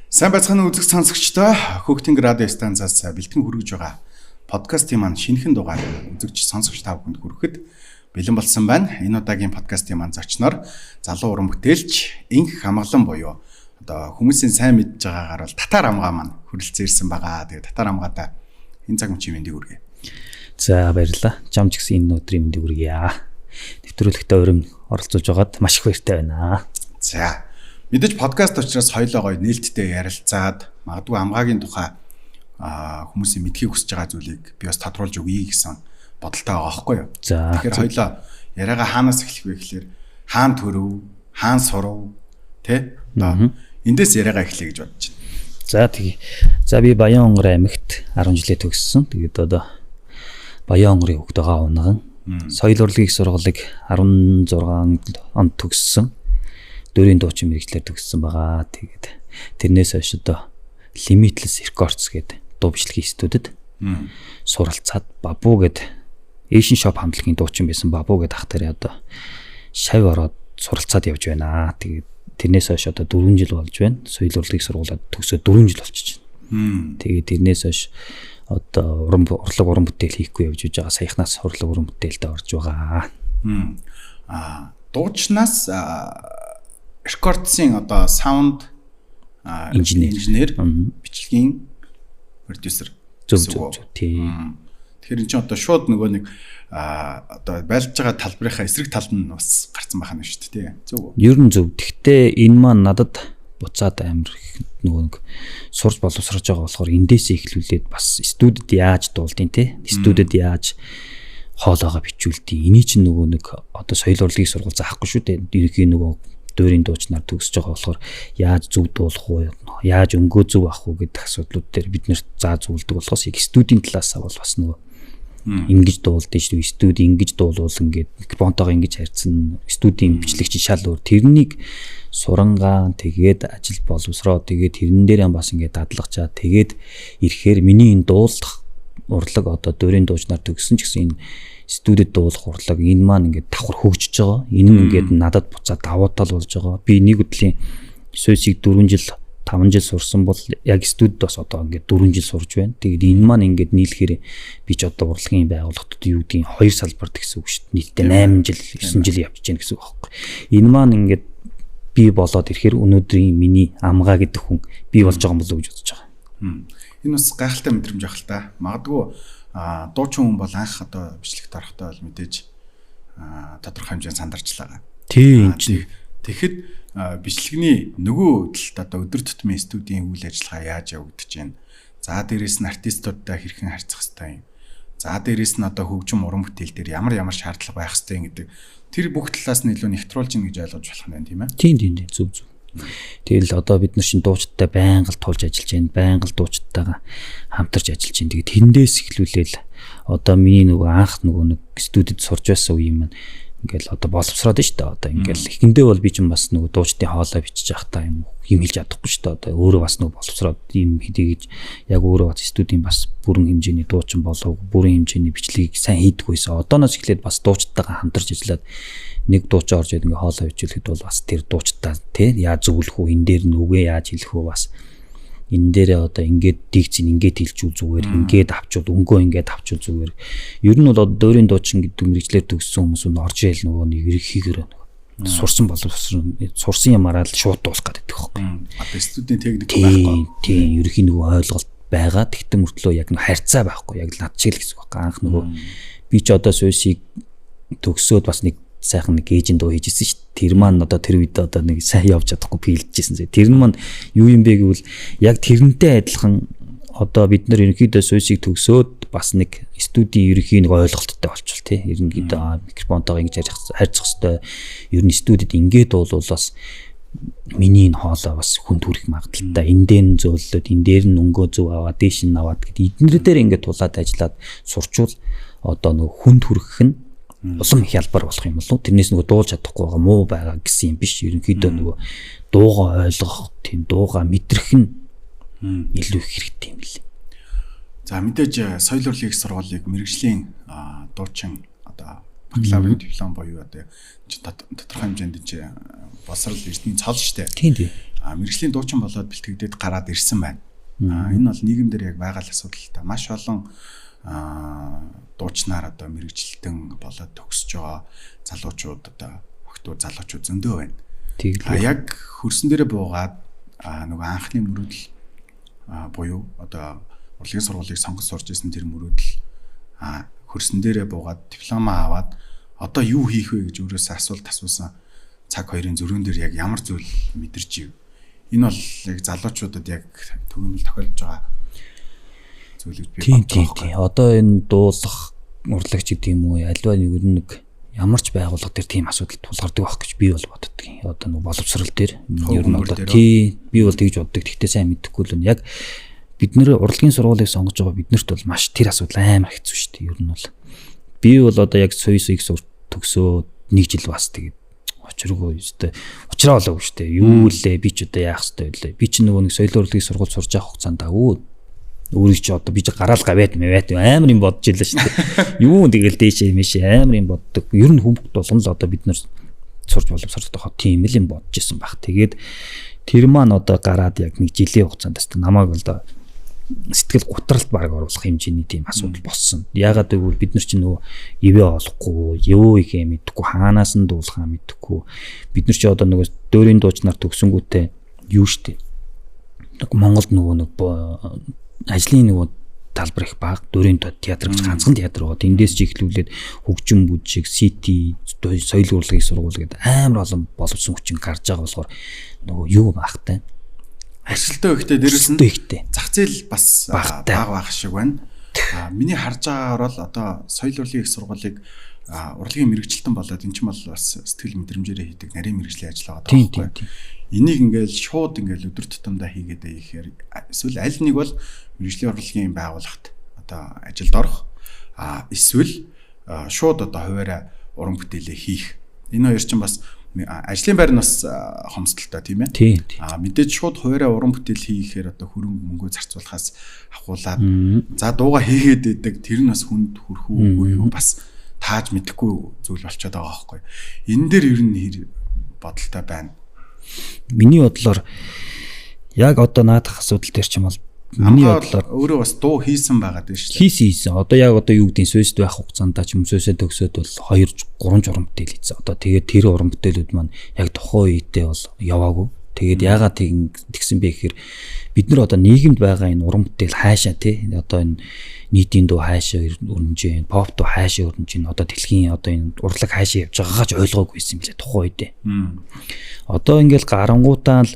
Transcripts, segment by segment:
Сайн байцгаана үзэг сонсогчдоо Хөөхтөнг радио станцаас бэлтгэн хүргэж байгаа подкастын маань шинэхэн дугаар үзэгч сонсогч та бүхэнд хүрэхэд бэлэн болсон байна. Энэ удаагийн подкастын маань зочноор залуу уран бүтээлч Инх Хамгалан буюу одоо хүмүүсийн сайн мэдж байгаагаар бол Татар амгаа маань хүрэлцэн ирсэн байгаа. Тэгээ Татар амгаадаа энэ цаг мөчийн мэндийг хүргэе. За баярлалаа. Чамч гэсэн энэ өдрийн мэндийг хүргэе. Нэвтрүүлэгтээ өрн оролцуулж байгаад маш их баяртай байна. За мэдээж подкаст учраас хоёлоо гоё нээлттэй ярилцаад магадгүй амгаагийн тухай хүмүүсийн мэдхийг хүсэж байгаа зүйлийг би бас тодруулж өгье гэсэн бодолтой байгаа байхгүй юу. Тэгэхээр хоёлоо яриагаа хаанаас эхлэх вэ гэхээр хаан төрөв, хаан сурав тэ эндээс яриагаа эхлэе гэж бодож байна. За би Баян Онгор аймагт 10 жилээ төгссөн. Тэгээд одоо Баян Онгорын хөгдөөгөө унган соёл урлагийн сургуулийг 16 онд төгссөн. Дөрийн дуучин мэрэгчлэр төгссөн байгаа. Тэгээд тэрнээс хойш одоо Limitless Records гэдэг дуу бичлэгийн студид суралцаад Бабу гэдэг Asian Shop хамтлагийн дуучин байсан Бабу гэдэг ах тараа одоо шав ороод суралцаад явж байна. Тэгээд тэрнээс хойш одоо 4 жил болж байна. Соёл урлагийн сургуулиуд төгсөөд 4 жил болчихж байна. Тэгээд тэрнээс хойш одоо уран бүтээл хийхгүй явж байгаа. Саяхнаас уран бүтээлтэй орж байгаа. Дуучнаас рекордсын одоо саунд инженер бичлэгийн продюсер зөв тийм. Тэгэхээр энэ ч одоо шууд нөгөө нэг одоо байлж байгаа талбарынхаа эсрэг талд нь бас гарцсан байна шүү дээ. Зөв үү? Ер нь зөв. Гэхдээ энэ маань надад буцаад амар нөгөө нэг сурж боловсрож байгаа болохоор эндээс эхлүүлээд бас студид яаж дуулдیں۔ Тэ? Студид яаж хоолоогоо бичүүлдэг. Эний чинь нөгөө нэг одоо соёл урлагийн сургууль заахгүй шүү дээ. Ерөнхийн нөгөө дөрийн дуучнаар төгсөж байгаа болохоор яаж зөв дуулах уу, яаж өнгөө зөв авах уу гэдэг асуудлууд дээр бид нэр заа зөвлөдөг болохоос яг студийн талаас бол бас нөгөө ингэж дуулдیں шүү. Студи ингэж дуулуул ингээд микрофонтойгоо ингэж харьцсан студийн бичлэгч шал өөр тэрнийг сурангаа тэгээд ажил боловсроо тэгээд тэрэн дээрээ бас ингээд дадлагчаа тэгээд ирэхээр миний энэ дуулах урлаг одоо дөрийн дуучнаар төгссөн ч гэсэн энэ студид дуулах урлаг энэ маань ингээд давхар хөгжиж байгаа. Энэ нь ингээд надад буцаад давуу тал болж байгаа. Би нэг үдлийн сүйсийг 4 жил 5 жил сурсан бол яг студид бас одоо ингээд 4 жил сурж байна. Тэгээд энэ маань ингээд нийлэхээр би ч одоо урлагийн байгууллагууд юу гэдгийг 2 салбарт гэсэн үг шүү дээ. Нийтдээ 8 жил 9 жил явж байна гэсэн үг байхгүй. Энэ маань ингээд би болоод ирэхээр өнөөдрийн миний амгаа гэдэг хүн би болж байгаа юм болов уу гэж бодож байгаа. Энэ бас гайхалтай мэдрэмж ах л та. Магадгүй дуучин хүн бол анх одоо бичлэгт орохдоо бол мэдээж тодорхой хэмжээнд сандарчлаа. Тийм. Тэгэхэд бичлэгний нөгөө талд одоо өдөр тутмын студийн үйл ажиллагаа яаж явагдаж байна. За дээрэс нь артистуудтай хэрхэн харьцах ёстой юм. За дээрэс нь одоо хөгжим уран бүтээл дээр ямар шаардлага байх ёстой гэдэг тэр бүх талаас нь илүү нэвтрүүлж ийн гэж ойлгож болох юм тийм ээ. Тийм зөв. Тэгэл одоо бид нар шин дуучдтай байнга тулж ажиллаж байна. Байнга дуучдтайгаа хамтарч ажиллаж байна. Тэгээд тэндээс эхлүүлээл одоо миний нөгөө анх нэг студид сурж байсан үе юм. Ингээл одоо боловсроод нь шүү дээ. Одоо ингээл ихэндээ бол би ч бас нөгөө дуучдын хоолой бичиж явахдаа юм хэлж чадахгүй шүү дээ. Одоо өөрөө бас нөгөө боловсроод юм хийдэж яг өөрөө бас студийн бас бүрэн хэмжээний дуучин болов бүрэн хэмжээний бичлэгийг сайн хийдэггүйсэн. Одооноос эхлээд бас дуучдтайгаа хамтарч ажиллаад нэг дуучаа орж ирээд ингээ хоолой бичүүлэхэд бол бас тэр дуучдаа тий яаж зөвлөх үү энэ дээр нь үгээ яаж хэлэх үү бас энэ дээрээ одоо ингээд дикцэн ингээд хэлжүүл зүгээр ингээд авчвал өнгөө ингээд авчвал зүгээр ер нь бол одоо дөрийн дуучин гэдэг мэрэгчлэр төгссөн хүмүүс нь орж ийл нөгөө нэг ерхийгээр сурсан сурсан ямаараа л шууд дуусах гэдэг байхгүй. Одоо студийн техник байхгүй. Тийм ерхий нөгөө ойлголт байгаа. Тэгтэн мөртлөө яг нэг харьцаа байхгүй. Яг над шиг л гэсэн үг. Анх нөгөө би ч одоо сүйсийг төгсөөд бас нэг сайхан нэг ээжин дуу хийжсэн шүү дээ. Тэр маань одоо тэр үед одоо нэг сайн явж чадахгүй пилжсэн. Тэр нь маань юу юм бэ гэвэл яг тэрнтэй адилхан одоо бид нар ерөнхийдөө сүйсийг төгсөөд бас нэг студийн ерөнхий нэг ойлголттой болчихвол тий. Ерөнхийдөө микрофонтойгоо ингэж харьцах хэвээр ер нь студид ингээд болуулаас миний энэ хоолой бас хүнд хүрэх магадaltaй. Эндээ нь зөөллөд энэ дээр нь өнгөө зөв аваад дээш нь аваад гэдэг эднэр дээр ингээд тулаад ажиллаад сурчвал одоо нэг хүнд хүрэх нь улам хялбар болох юм болов. Тэрнээс нөгөө дуулж чадахгүй байгаа муу байгаа гэсэн юм биш. Ерөнхийдөө нөгөө дуугаа ойлгох, тийм дуугаа мэдрэх нь илүү их хэрэгтэй юм билээ. За мэдээж соёл урлагийн сургуулийг мэрэгжлийн дуучин одоо бакалаврын диплом буюу одоо тодорхой хэмжээнд боловсрол эрдэнэ цол штэ. Тийм. мэргэжлийн дуучин болоод бэлтгэгдээд гараад ирсэн байна. Энэ бол нийгэмдэр яг байгаа л асуудал та. Маш олон дуучнаар одоо мэргэжилтэн болоод төгсөж байгаа залуучууд одоо охтууд залуучууд зөндөө байна. Яг хөрсөн дээрээ буугаад нөгөө анхны мөрөөдөл буюу одоо урлагийн сургуулийг сонгож сурж исэн тэр мөрөөдөл хөрсөн дээрээ буугаад дипломаа аваад одоо юу хийх вэ гэж өөрөөсөө асуулт асуусан цаг хоёрын зөрүүн дээр яг ямар зүйл мэдэрч ив. Энэ бол яг залуучуудад яг төгөөмөл тохиолдож байгаа зүйл гэж би бодлоо. Тийм. Одоо энэ дуулах урлагч гэдэг юм уу альва нэг ямар ч байгууллага дээр тийм асуудал тулгардаг байх гэж би бол боддог. Одоо нэг боловсрал дээр ер нь одоо би бол тэгж боддог. Гэхдээ сайн мэдэхгүй л яг бид нэр урлагийн сургуулийг сонгож байгаа биднэрт бол маш тэр асуудал амар хэцүү шүү дээ. Ер нь бол би бол одоо яг сойсыг төгсөө 1 жил бас тэгээд очиргүй өстэй учраа болоогүй шүү дээ. Юу лээ би ч одоо яах ёстой вэ? Би ч нөгөө нэг соёлын урлагийн сургууль сурж явах хугацаанд өөрийг чи одоо би ч гараал гавьяд амар юм бодож илаа шүү дээ. Юу тэгэл дээшээ мэшээ амар юм боддог. Ер нь хүмүүст болгон л одоо бид нар сурж боловсролтой хот тийм л юм бодож исэн баг. Тэгээд тэр маань одоо гараад яг 1 жилийн хугацаанд тест намайг бол сэтгэл гутралд баг оруулах хэмжээний тийм асуудал болсон. Яагаад гэвэл бид нар чинь нөгөө ивэ олохгүй, юу ихээ мэдхгүй, хаанаас нь дуулахаа мэдхгүй. Бид нар чи одоо нөгөө дөөрийн дуучнаар төгсөнгүүтээ юу штэ. Монголд нөгөө ажлын нөгөө талбар их баг, дөөрийн театр гэж ганцхан театр байгаа. Тэндээс ч ихлүүлээд хөгжим бүжиг, сити, соёлын урлагийн сургууль гэдэг амар олон боловсон хүчин гарч байгаа болохоор нөгөө юу багтай. Ажилтаа ихтэй дээрээс нь зах зээл бас бага шиг байна. Миний харж байгаагаар бол одоо соёлын урлагийн их сургуулийг урлагийн мэргэжилтэн болоод эн чинь бол бас сэтгэл мэдрэмжээрээ хийдэг нарийн мэргэжлийн ажил байгаа байхгүй. Энийг ингээл шууд ингээл өдөр тутамдаа хийгээд ихээр эсвэл аль нэг бол мэргэжлийн урлагийн байгууллагт одоо ажилд орох эсвэл шууд одоо хуваараа уран бүтээлээ хийх. Энэ хоёр чинь бас ажлын байр нь бас хомсдолтой тийм ээ. Мэдээж шууд хуваараа уран бүтээл хийхээр одоо хөрөнгө мөнгө зарцуулахаас ахуулаад за дууга хийгээд идэг тэр нь бас хүнд хүрэх үгүй юу бас тааж мэдэхгүй зүйл болчиход байгаа байхгүй. Энэ дээр ер нь бодолтой байна. Миний бодлоор яг одоо наадах асуудал дээр ч юм бол миний бодлоор өөрөө бас дуу хийсэн байгаа дээ шүү дээ. Хийсэн. Одоо яг одоо юу гэдэг нь сүйст байх хугацаанд ч юм сүйсээ төгсөөд бол 2-3 уран бүтээл хийсэн. Одоо тэгээд тэр уран бүтээлүүд маань яг тухайн үедээ бол яваагүй. Тэгээд яагаад тэгсэн бэ гэхээр бид нар одоо нийгэмд байгаа энэ уран бүтээл хаашаа тий одоо энэ нийтийн дуу хаашаа өрнөж байна, pop дуу хаашаа өрнөж байна, одоо дэлхийн одоо энэ урлаг хаашаа явж байгаагаа ч ойлгоогүйсэн юм лээ тухайн үедээ. Одоо ингээл гарангуутаа л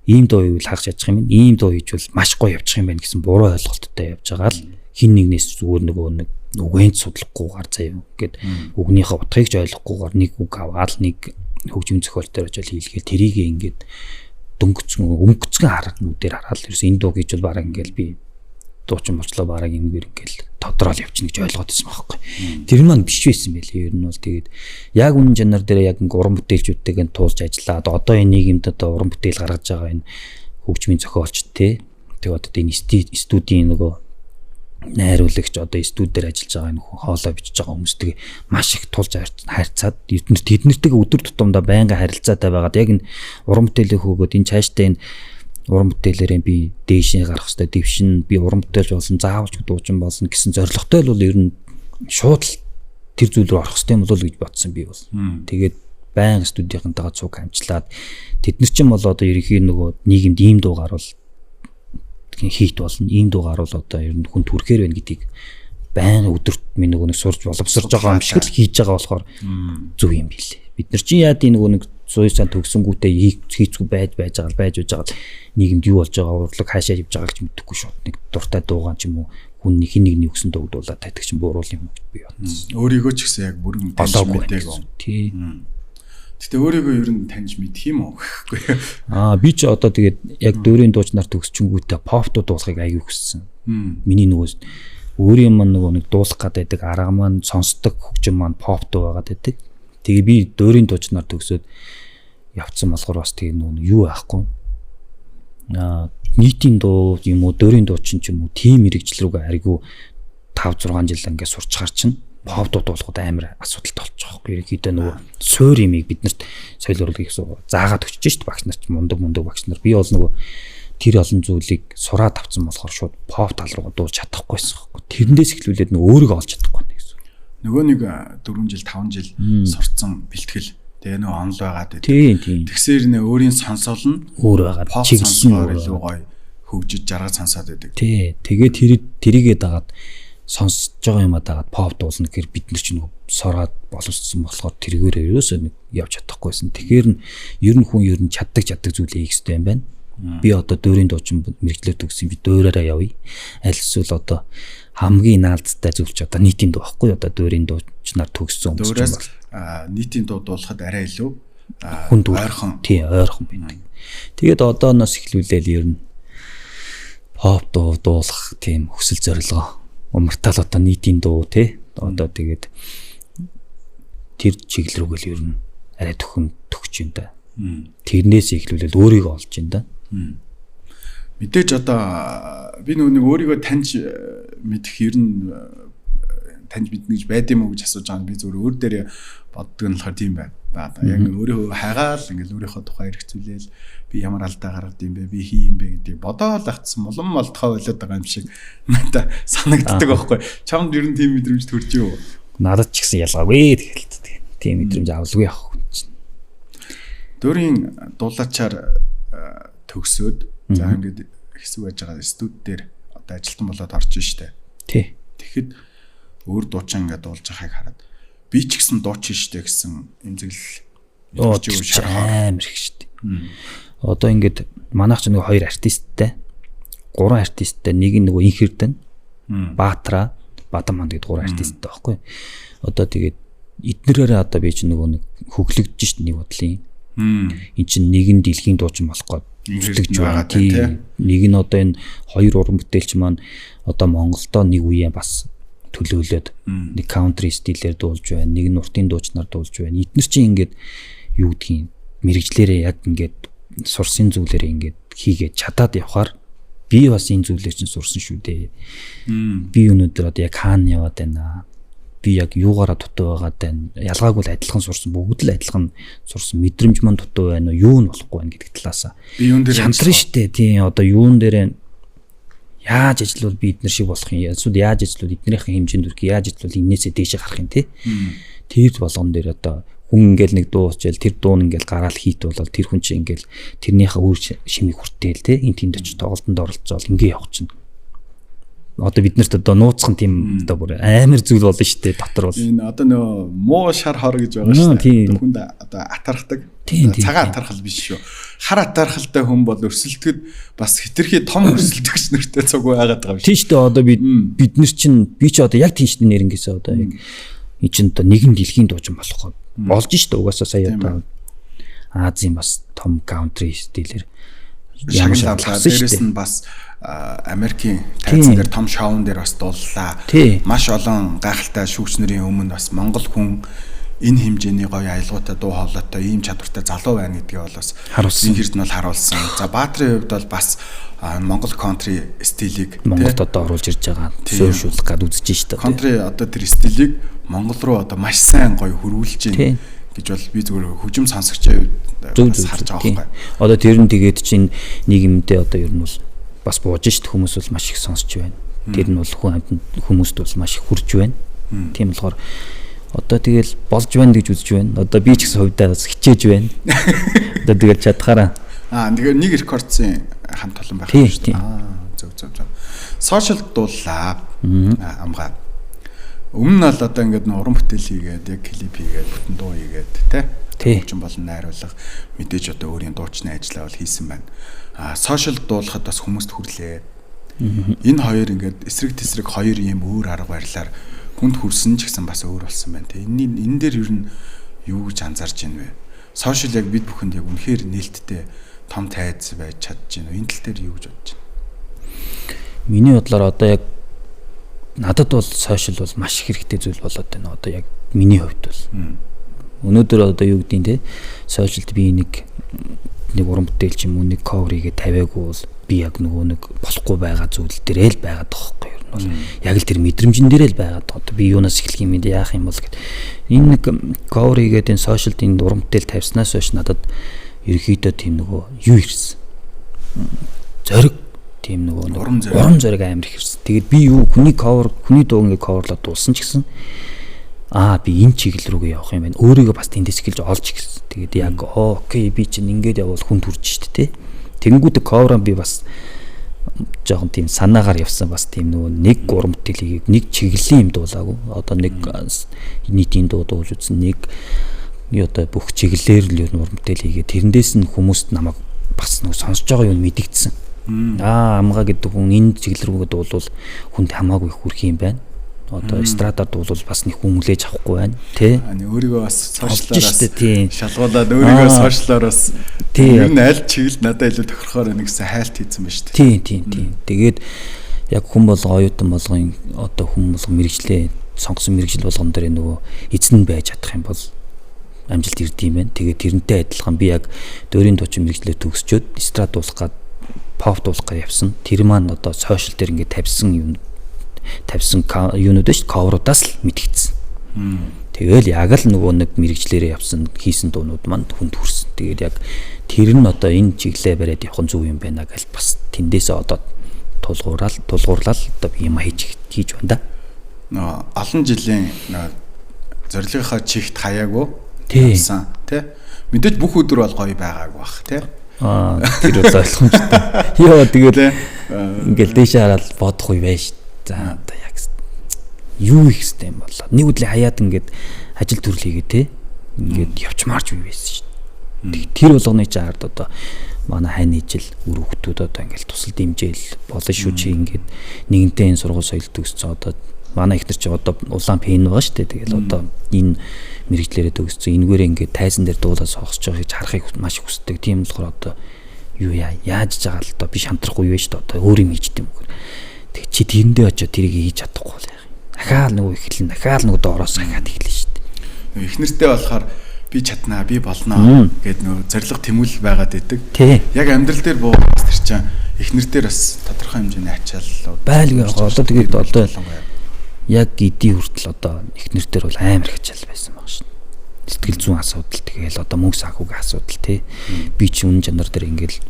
ийм дуу ивэл хагас ячих юм, ийм дуу хийжвэл маш гоё явчих юм байна гэсэн буруу ойлголттой явж байгаа л хин нэгнээс зүгээр нөгөө нэг үгэнд судлахгүйгээр заяа гэд үгнийхээ утгыг ч ойлгохгүйгээр нэг үг аваад нэг хөгжим зохиолтоор очил хийлгээл тэрийг ингээд өнгөцгөн хараад нүдээр хараад ерөөс энэ дуу гэж бол бараг ингээл би дуучин болчлоо бараг энэгээр ингээл тодорхойл явчихна гэж ойлгоод байсан байхгүй. Тэр маань биш байсан байлээ. Ер нь бол тэгээд яг үнэн жанр дээр яг уран бүтээлчүүдтэйгээ туулж ажиллаад одоо энэ нийгэмд одоо уран бүтээл гаргаж байгаа энэ хөгжмийн зохиолч те. Тэгээд одоо энэ студийн нөгөө найруулагч одоо студиэр ажиллаж байгаа энэ хоолой бичиж байгаа хүмүүстэй маш их тулж харьцаад тэднэртэйгээ өдөр тутамдаа байнга харилцаатай байгаад яг энэ уран бүтээлээ хөөгөөд энэ цаашдаа энэ уран бүтээлээрээ би дээшээ гарах хэвээр дэвшин би уран бүтээлч болсон заавалч дуучин болсон гэсэн зорилготой л бол ер нь шууд тэр зүйл рүү орох хэвээр юм болов гэж бодсон би бол. Тэгээд байнга студийнхантайгаа цуг хамчлаад тэд нар ч юм бол одоо ерөнхий нөгөө нийгэмд ийм дуу гарвал хийт болно. Ийм дуу гарвал одоо ер нь хүн түрхээр байна гэдгийг байнга өдөрт минь нөгөө нэг сурж боловсрж байгаа юм шиг л хийж байгаа болохоор зөв юм билээ. Бид нар чинь яа тийм нөгөө нэг суйсан төгсөнгүүтээ хийцгүй байж байгаа нийгэмд юу болж байгаа урлаг хаашаа явж байгаа ч мэдэхгүй шууд нэг дуртай дуугаан ч юм уу хүн хин нэгний өгсөн дуугдуулаад тайдаг чинь буурал юм гэж би бодсон. Өөрийгөө ч гэсэн яг бүрэн таньж мэдээгүй. Тий. Гэтэ өөрийгөө ер нь таньж мэдэх юм уу гэхгүй. Би ч одоо тэгээд яг дөөрийн дуучнаар төгсчөнгүүтээ поп дуулахыг аягүй хүссэн. Миний нөгөө өөрийн маань нөгөө нэг дуулах гэдэг арга маань сонсдог хөгжим маань поп дуу байгаад байдаг. Тэгээ би дөөрийн дуучнаар төгсөөд явцсан болохоор бас тэгээ нөгөө юу аахгүй. Нийтийн дуу юм уу дөөрийн дуучин ч юм уу тийм мэрэгжил рүүгээ аригу 5-6 жил ингээд сурчгаар чинь Повдууд болгоод амар асуудалтай болчих واخгүй. Ерөнхийдөө нөгөө суур имийг биднэрт соёл урлагийг заагаад өгч шít багш нар ч мундаг багш нар. Би бол нөгөө тэр олон зүйлийг сураад авсан болохоор шууд pop тал руу дуулж чадахгүйсэн байхгүй. Тэрнээс эхлүүлээд нөгөө өөрийгөө олж чадахгүй нэ гэсэн. Нөгөө нэг 4 жил 5 жил сурцсан бэлтгэл тэгээ нөгөө онл байгаад байдаг. Тийм. Тэгсээр нэ өөрийн сонсгол нь өөр байгаад чиглэл нь илүү гоё хөгжиж жаргаж сонсоод байдаг. Тий. Тэгээ тэрийгээ дагаад сонсож байгаа юмаа дагаад pop дуулна гэхээр бид нар ч нөгөө сороод боловссон болохоор тэргээр ерөөсөө нэг явж чадахгүйсэн. Тэгэхээр нь ер нь хүн чаддаг зүйлээ хийх хэрэгтэй юм байна. Би одоо дөөрийн дуучин мэрэгчлэр төгсөн би дөөрөөрөө явъя. Аль эсвэл одоо хамгийн наалдтай зүйл ч одоо нийтийн дуу байхгүй одоо дөөрийн дуучнаар төгссөн хүмүүс чинь нийтийн дуу дуулахад арай илүү хүнд ойрхон байдаг. Тэгээд одооноос эхлүүлээл ер нь pop дуу дуулах тийм хүсэл зорилгоо умартал одоо нийтийн дуу тий одоо тэгээд тэр чиглэл рүүгээ л ер нь арай төгч юм да. Тэрнээс эхлүүлээл өөрийгөө олж юм да. Мэдээж одоо би нэг өөрийгөө таньж мэдэх ер нь таньж мэднэ гэж байд юм уу гэж асууж байгаа. Би зөвхөн өөр дээр боддог нь болохоор тийм байна. Яг өөрийнхөө хайгаал ингээл өөрийнхөө тухай хэрэгцүүлээл би ямар алдаа гаргад юм бэ? Би хий юм бэ гэдгийг бодоол ахтсан молон молтхоо болоод байгаа юм шиг надад санагддаг байхгүй. Чамд ер нь тийм мэдрэмж төрж юу? Надад ч гэсэн ялгаагүй тэгэл тийм мэдрэмж авалгүй явах хүн чинь. Дөөрийн дуулаачаар төгсөөд за ингээд хэсэг байж байгаа студ дээр одоо ажилтан болоод орж штэ. Тий. Тэгэхэд өөр дуучин ингээд дуулж байгааг хараад би ч гэсэн дуучин штэ гэсэн эмзэглэл амар их штэ. Одоо ингээд манайх ч нэг 2 артисттай 3 артисттай нэг нь нөгөө инхэрдэн Баатра Бадаман гэдэг 3 артисттай байхгүй. Одоо тэгээд эднэрээр одоо би ч нөгөө нэг хөглөгдөж штэ нэг бодлын. Энд чинь нэг нь дэлхийн дуучин болох гээд зүтгэж байгаа тийм. Нэг нь одоо энэ 2 уран бүтээлч маань одоо Монголдо нэг үеэ бас төлөөлөөд нэг country стилээр дуулж байна. Нэг нь уртын дуучнаар дуулж байна. Эднэр чинь ингээд юу гэдгийг мэрэгжлэрээ яг ингээд сурсан зүйлээрээ ингээд хийгээд чадаад явхаар би бас энэ зүйлээр чинь сурсан шүү дээ. Би өнөөдөр одоо яг хаана яваад байна. Би яг юугаараа дутуу байгаад байна. Ялгаагүй л адилхан сурсан, бүгд л адилхан сурсан. Мэдрэмж мань дутуу байна уу, юу нь болохгүй байна гэдэг талаасаа. Би юун дээр шантрын штэ тийм одоо юун дээр яаж ажиллавал би эднэр шиг болох юм. Эсвэл яаж ажиллавал эднэрийн хэмжээнд хүрэх, яаж ажиллавал энээсээ дээшээ гарах юм те. Тэр болгон дээр одоо хүн ингээл нэг дуу уучаал тэр дуу нь ингээл гараал хийт болол тэр хүн чинь ингээл тэрнийхээ үр шимийг хүртээл те. Энд тэнд очиж тоглолтод оролцоол ингээ явах чинь. Одоо бид нарт одоо нууцхан тийм одоо бүр амар зүйл болно шүү дээ дотор бол. Энэ одоо нөө муу шар хор гэж байгаа шүү дээ. Хүнд одоо атархдаг. Цагаан атархал биш шүү. Хар атархалтай хүн бол өрсөлдөхөд бас хитрхи том өрсөлдөгч нэртэй цуг байгаад байгаа юм шүү. Тийм шүү дээ. Одоо бид нар чинь би ч одоо яг тийм шүү дээ нэрнгээсээ одоо яг энэ чинь одоо нэгэн дэлхийн дуучин болох болж шүү дээ. Угаасаа сая одоо Азийн бас том country стилээр ямар шаардлагатай дээрээс нь бас Америкийн тайзан дээр том шоун дээр бас дууллаа. Маш олон гайхалтай шүүгчнэрийн өмнө бас монгол хүн энэ хэмжээний гоё аялгаутай дуу хоолойтой ийм чадвартай залуу байна гэдгийг бол бас инхэрд нь бол харуулсан. За Баатрын хувьд бол бас монгол country стилийг Монголд одоо оруулж ирж байгаа. Суурьшуулах гээд үзэж штэ. Country одоо тэр стилийг монгол руу одоо маш сайн гоё хөрвүүлж байна гэж бол би зүгээр хөгжим сонсогчтой харж байгаа байхгүй. Одоо тэр нь тэгээд чинь нийгэмдээ одоо ер нь бол бас бууж штэ хүмүүс бол маш их сонсч байна. Тэр нь бол хүмүүст бол маш их хүрж байна. Тийм болохоор одоо тэгэл болж байна гэж үзэж байна. Одоо би ч гэсэн хувьдаа бас хичээж байна. Одоо тэгэл чадхаараа. Тэгэхээр нэг рекордсын хамт олон байх юм шүү дээ. Зөв. Сошиал дууллаа. Амгаа. Өмнө нь бол одоо ингээд уран бүтээл хийгээд яг клип хийгээд бүтэн дуу хийгээд тий. Хөгжим болон найруулга мэдээж одоо өөрийн дуучны ажиллаа бол хийсэн байна. Сошиал дуулахад бас хүмүүст хүрлээ. Энэ хоёр ингээд эсрэг тесрэг хоёр юм өөр арга барилаар хүнд хүрсэн ч гэсэн бас өөр болсон байна тий. Энэ дээр ер нь юу гэж анзаарч байна вэ? Сошиал яг бид бүхэнд яг үнэхээр нээлттэй том тайз байж чадж байна уу? Энэ тал дээр юу гэж бодож байна? Миний бодлоор одоо яг надад бол сошиал бол маш их хэрэгтэй зүйл болоод байна. Одоо яг миний хувьд бол. Өнөөдөр одоо юу гэдгийг те сошиалд би нэг уран бүтээлч юм уу нэг cover хийгээ тавиагүй бол би яг нөгөө нэг болохгүй байгаа зүйл дээрээ л байгаад байгаа байхгүй юу. бол яг л тэр мэдрэмжэн дээр л байгаа. Одоо би юунаас эхлэх юм бэ? Яах юм бол гэд. Энэ нэг cover хийгээд энэ сошиалд энэ урамтай тавьснаас хойш надад ерөөхдөө тийм нөгөө юу ирсэн. Зориг тийм нөгөө урам зориг амар их ирсэн. Тэгээд би юу хүний дуу ингээ coverлоод дуулсан ч гэсэн би энэ чиглэл рүүгээ явах юм байна. Өөрийгөө бас тэндээс эхэлж олж эхэлсэн. Тэгээд яг окей би чинь ингээд явбал хүн төрж штэ тэ. Тэнгүүд cover би бас жоохон тийм санаагаар явсан бас тийм нөгөө нэг урамтай лигийг нэг чиглэлийн юм дуулаагүй. Одоо нэг нийтийн дуу дуулж үзсэн нэг одоо бүх чиглэлээр л урамтай лигээ тэрнээс нь хүмүүст намайг бас нөгөө сонсож байгаа юм мэдэгдсэн. Амгаа гэдэг хүн энэ чиглэл рүүгээ дуулвал хүнд хамаагүй хүрх юм байна. Одоо эстрадаар дуулвал бас нэг хүн хүлээж авахгүй байна тий. Өөрийгөө бас сошиаллаараас шалгуулад өөрийгөө сошиаллаараас ер нь аль чиглэл надад илүү тохирохоор байна гэсэн хайлт хийсэн ба шүү дээ. Тийм. Тэгээд яг хүн болго оюутан болгон одоо хүн болго мэрэгчлээ сонгосон мэрэгжил болгон дээр нөгөө эзэн байж чадах юм бол амжилт ирдэм байх. Тэгээд тэрнтэй адилхан би яг дөөрийн дуучин мэрэгчлээ төгсчөөд эстрад дуулах гад pop дуулах гад явсан. Тэр маань одоо сошиал дээр ингээд тавьсан юунууд шүү cover-удаас л мэдгэцсэн. Тэгэл яг л нөгөө нэг мэрэгчлэрээ явсан хийсэн дуунууд манд хүнд хүрсэн. Тэгээд яг тэр нь одоо энэ чиглэлээ бариад явах нь зөв юм байна гэж бас тэндээсээ одоо тулгуурлал одоо юм хийж байна да. Олон жилийн зорилгынхаа чигт хаяагүй явсан тий. Мэдээж бүх өдөр бол гоё байгаагүй бах тий. Тэр бол ойлгомжтой. Йоо тэгээд ингээл дэшээ хараад бодох үе байж. За одоо яг юу их хэвтэй юм болоо. Нэг үдлээ хаяад ингээд ажил төрлийгээ те ингээд явчмаарч бий байсан шүү дээ. Тэр болгоны чаард одоо манай хайны ижил үр хөвгтүүд одоо ингээд тусал дэмжээл болно шүү чи ингээд нэгэнтээ энэ сургууль соёл төгссөн одоо манай ихнэр чи одоо улаан пен байгаа шүү дээ. Тэгэл одоо энэ мэрэгчлэрээ төгссөн энэгээрээ ингээд тайзан дээр дуулаад согсож байгааг харахыг маш хүсдэг. Тийм болохоор одоо юу яаж байгаа л одоо би шантрахгүй юу шүү дээ. Одоо өөр юм хийжтэй юм хөр. Тэг чи тэрэндээ очиод тэрийг хийж чадахгүй л яах юм. Дахиад нөгөө эхэлнэ. Дахиад нөгөө доороос хахаад эхэлнэ шүү дээ. Эхнэртэй болохоор би чаднаа, би болноо гэд нөгөө зориг тэмүүлэл байгаад идэг. Яг амьдрал дээр буугаас тэр чинь эхнэртээр бас тодорхой хэмжээний ачаал байлгүй. Одоо тэгээд одоо яг эдийн хүртэл одоо эхнэртээр бол амар их ачаал байсан баг шүү дээ. Сэтгэл зүйн асуудал тэгэл одоо мөнгө санхүүгийн асуудал тий. Би чи үнэн чанар дээр ингээл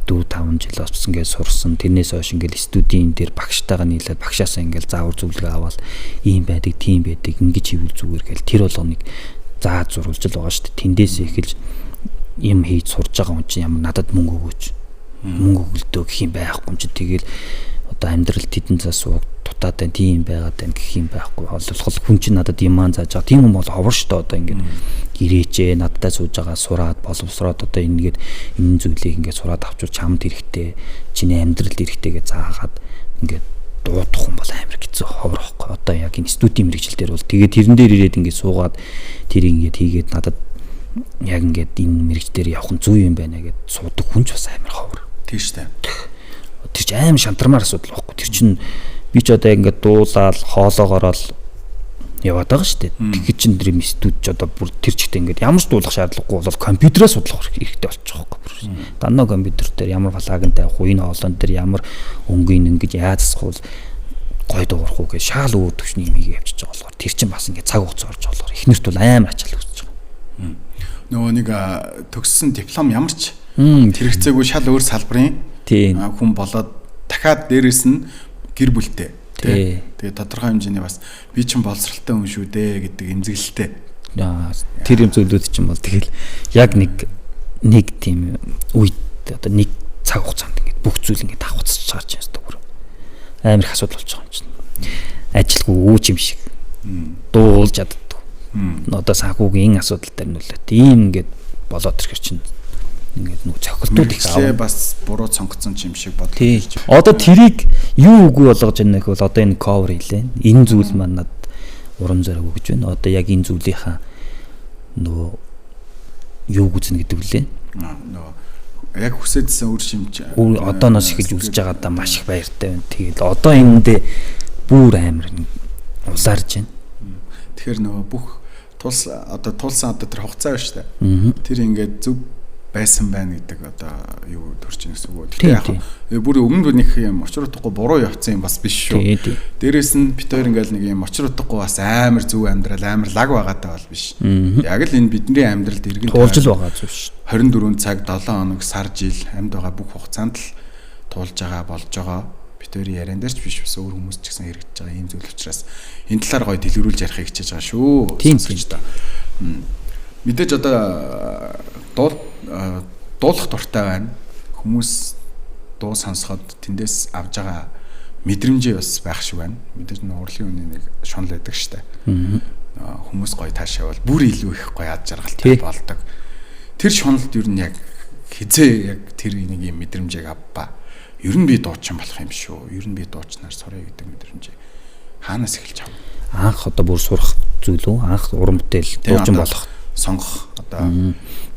4-5 жил оцсон гэж сурсан. Тэрнээс хойш ингээл студийн дээр багштайгаа нийлээд багшаасаа ингээл заавар зөвлөгөө аваад ийм байдаг, тийм байдаг, ингэж хийвэл зүгээр гэл тэр болгоныг зааж зурулж л байгаа шүү дээ. Тэндээсээ эхэлж юм хийж сурж байгаа хүн чинь ямар надад мөнгө өгөөч. Мөнгө өгөлтөө гэх юм байхгүй юм чи тэгэл одоо амьдрал тэдэн цаас сууг дутаад байна, тийм байгаад байна гэх юм байхгүй. Ололхол хүн чинь надад юм маань зааж байгаа. Тийм юм бол ховор шүү дээ. Одоо ингээд ирээчээ надтай сууж байгаа сураад боловсроод одоо энэгээд энэ зүйлийг ингээд сураад авчвал чамд эрэхтэй чиний амьдралд эрэхтэйгээ заагаад ингээд дуудах хүн бол амар хэцүү ховор واخхой. Одоо яг энэ студийн мэрэгжил дээр бол тэгээд тэрэн дээр ирээд ингээд суугаад тэрийг ингээд хийгээд надад яг ингээд энэ мэрэгч дээр явах нь зөв юм байна гэд суудаг хүн ч бас амар ховор. Тийм шүү дээ. Тэр чинь амар шантармаар асуудал واخхой. Тэр чинь би ч одоо ингээд дуулаад хоолоогоорол яваад байгаа шүү дээ. Тэгэхээр чин дрим студ ч одоо бүр тэр чигтээ ингээд ямар ч дуулах шаардлагагүй бол компьютераа судлах хэрэгтэй болчих واخхой. Дандаа компьютер дээр ямар плагин тавих уу, энэ хоолон дээр ямар өнгөний ингэж яаж засах вэ? Гой дуурах уу гэж шаал өөр төвчний юм хийгээ явчихж байгаа болохоор тэр чин бас ингээд цаг хугацаа орж болохоор эхнэрт бол амар ачаал үүсэж байгаа. Нөгөө нэг төгссөн диплом ямар ч хэрэгцээгүй шал өөр салбарын хүн болоод дахиад дээрэс нь гэр бүлтэй. Тэгээ тодорхой хэмжээний бас би ч боловсралтай хүн шүү дээ гэдэг эмзэглэлтэй. Тэр юм зүйлүүд чинь бол тэгэл яг нэг тийм үед одоо нэг цаг хугацаанд ингээд бүх зүйл ингээд давхцаж чарж байна гэдэг. Амар их асуудал болж байгаа юм чинь. Ажилгүй өөч юм шиг. Дуулж чаддгүй. Одоо санхүүгийн асуудал дээр нөлөөт. Ийм ингээд болоод ирэх чинь ингээд нөгөө цохилтууд их аа. Бас буруу сонгоцсон юм шиг бодлоо. Одоо тэрийг юу үгүй болгож байна гэвэл одоо энэ cover хийлээ. Энэ зүйл маань над урам зориг өгж байна. Одоо яг энэ зүйлийнхаа нөгөө юу гүзнэ гэдэг үлээ. Нөгөө яг хүсэдсэн үр шимж одооноос эхэлж үзэж байгаадаа маш их баяртай байна. Тэгэл одоо эндээ бүр амар улаарж байна. Тэгэхээр нөгөө бүх тулсан одоо тэр хугацаа байна шүү дээ. Тэр ингээд зөв байсан байна гэдэг одоо юу төрж ийн гэсэн үг. Гэхдээ яг бүр өмнө нэг юм очир утгагүй буруу явцсан юм бас биш шүү. Дээрээс нь бит хоёр ингээл нэг юм очир утгагүй бас амар зөв амьдрал амар лаг байгаатай бол биш. Яг л энэ бидний амьдралд иргэн туулж л байгаа зүйл шүү. 24 цаг 7 хоног сар жил амьд байгаа бүх хугацаанд л туулж байгаа болж байгаа. Бит хоёрын яриан дээр ч биш бас өөр хүмүүс ч гэсэн хэрэгжиж байгаа ийм зүйл учраас энэ талаар гоё дэлгэрүүлж ярихыг хичээж байгаа шүү. Тийм та. Мэдээж одоо дуулах дуртай байна. Хүмүүс дуу сонсоход тэндээс авж байгаа мэдрэмжээ бас байх шиг байна. Мэдээж урлагийн үний нэг шунал байдаг штэ. Хүмүүс гоё таашаавал бүр илүү их гоё ад жаргалтай болдог. Тэр шуналд юу нь яг хизээ яг тэр нэг юм мэдрэмжийг авбаа. Ер нь би дуучин болох юм шүү. Ер нь би дуучнаар сурах гэдэг мэдрэмжээ хаанаас эхэлж авах? Анх одоо бүр сурах зүйл үү? Анх уран бүтээл дуучин болох, сонгох одоо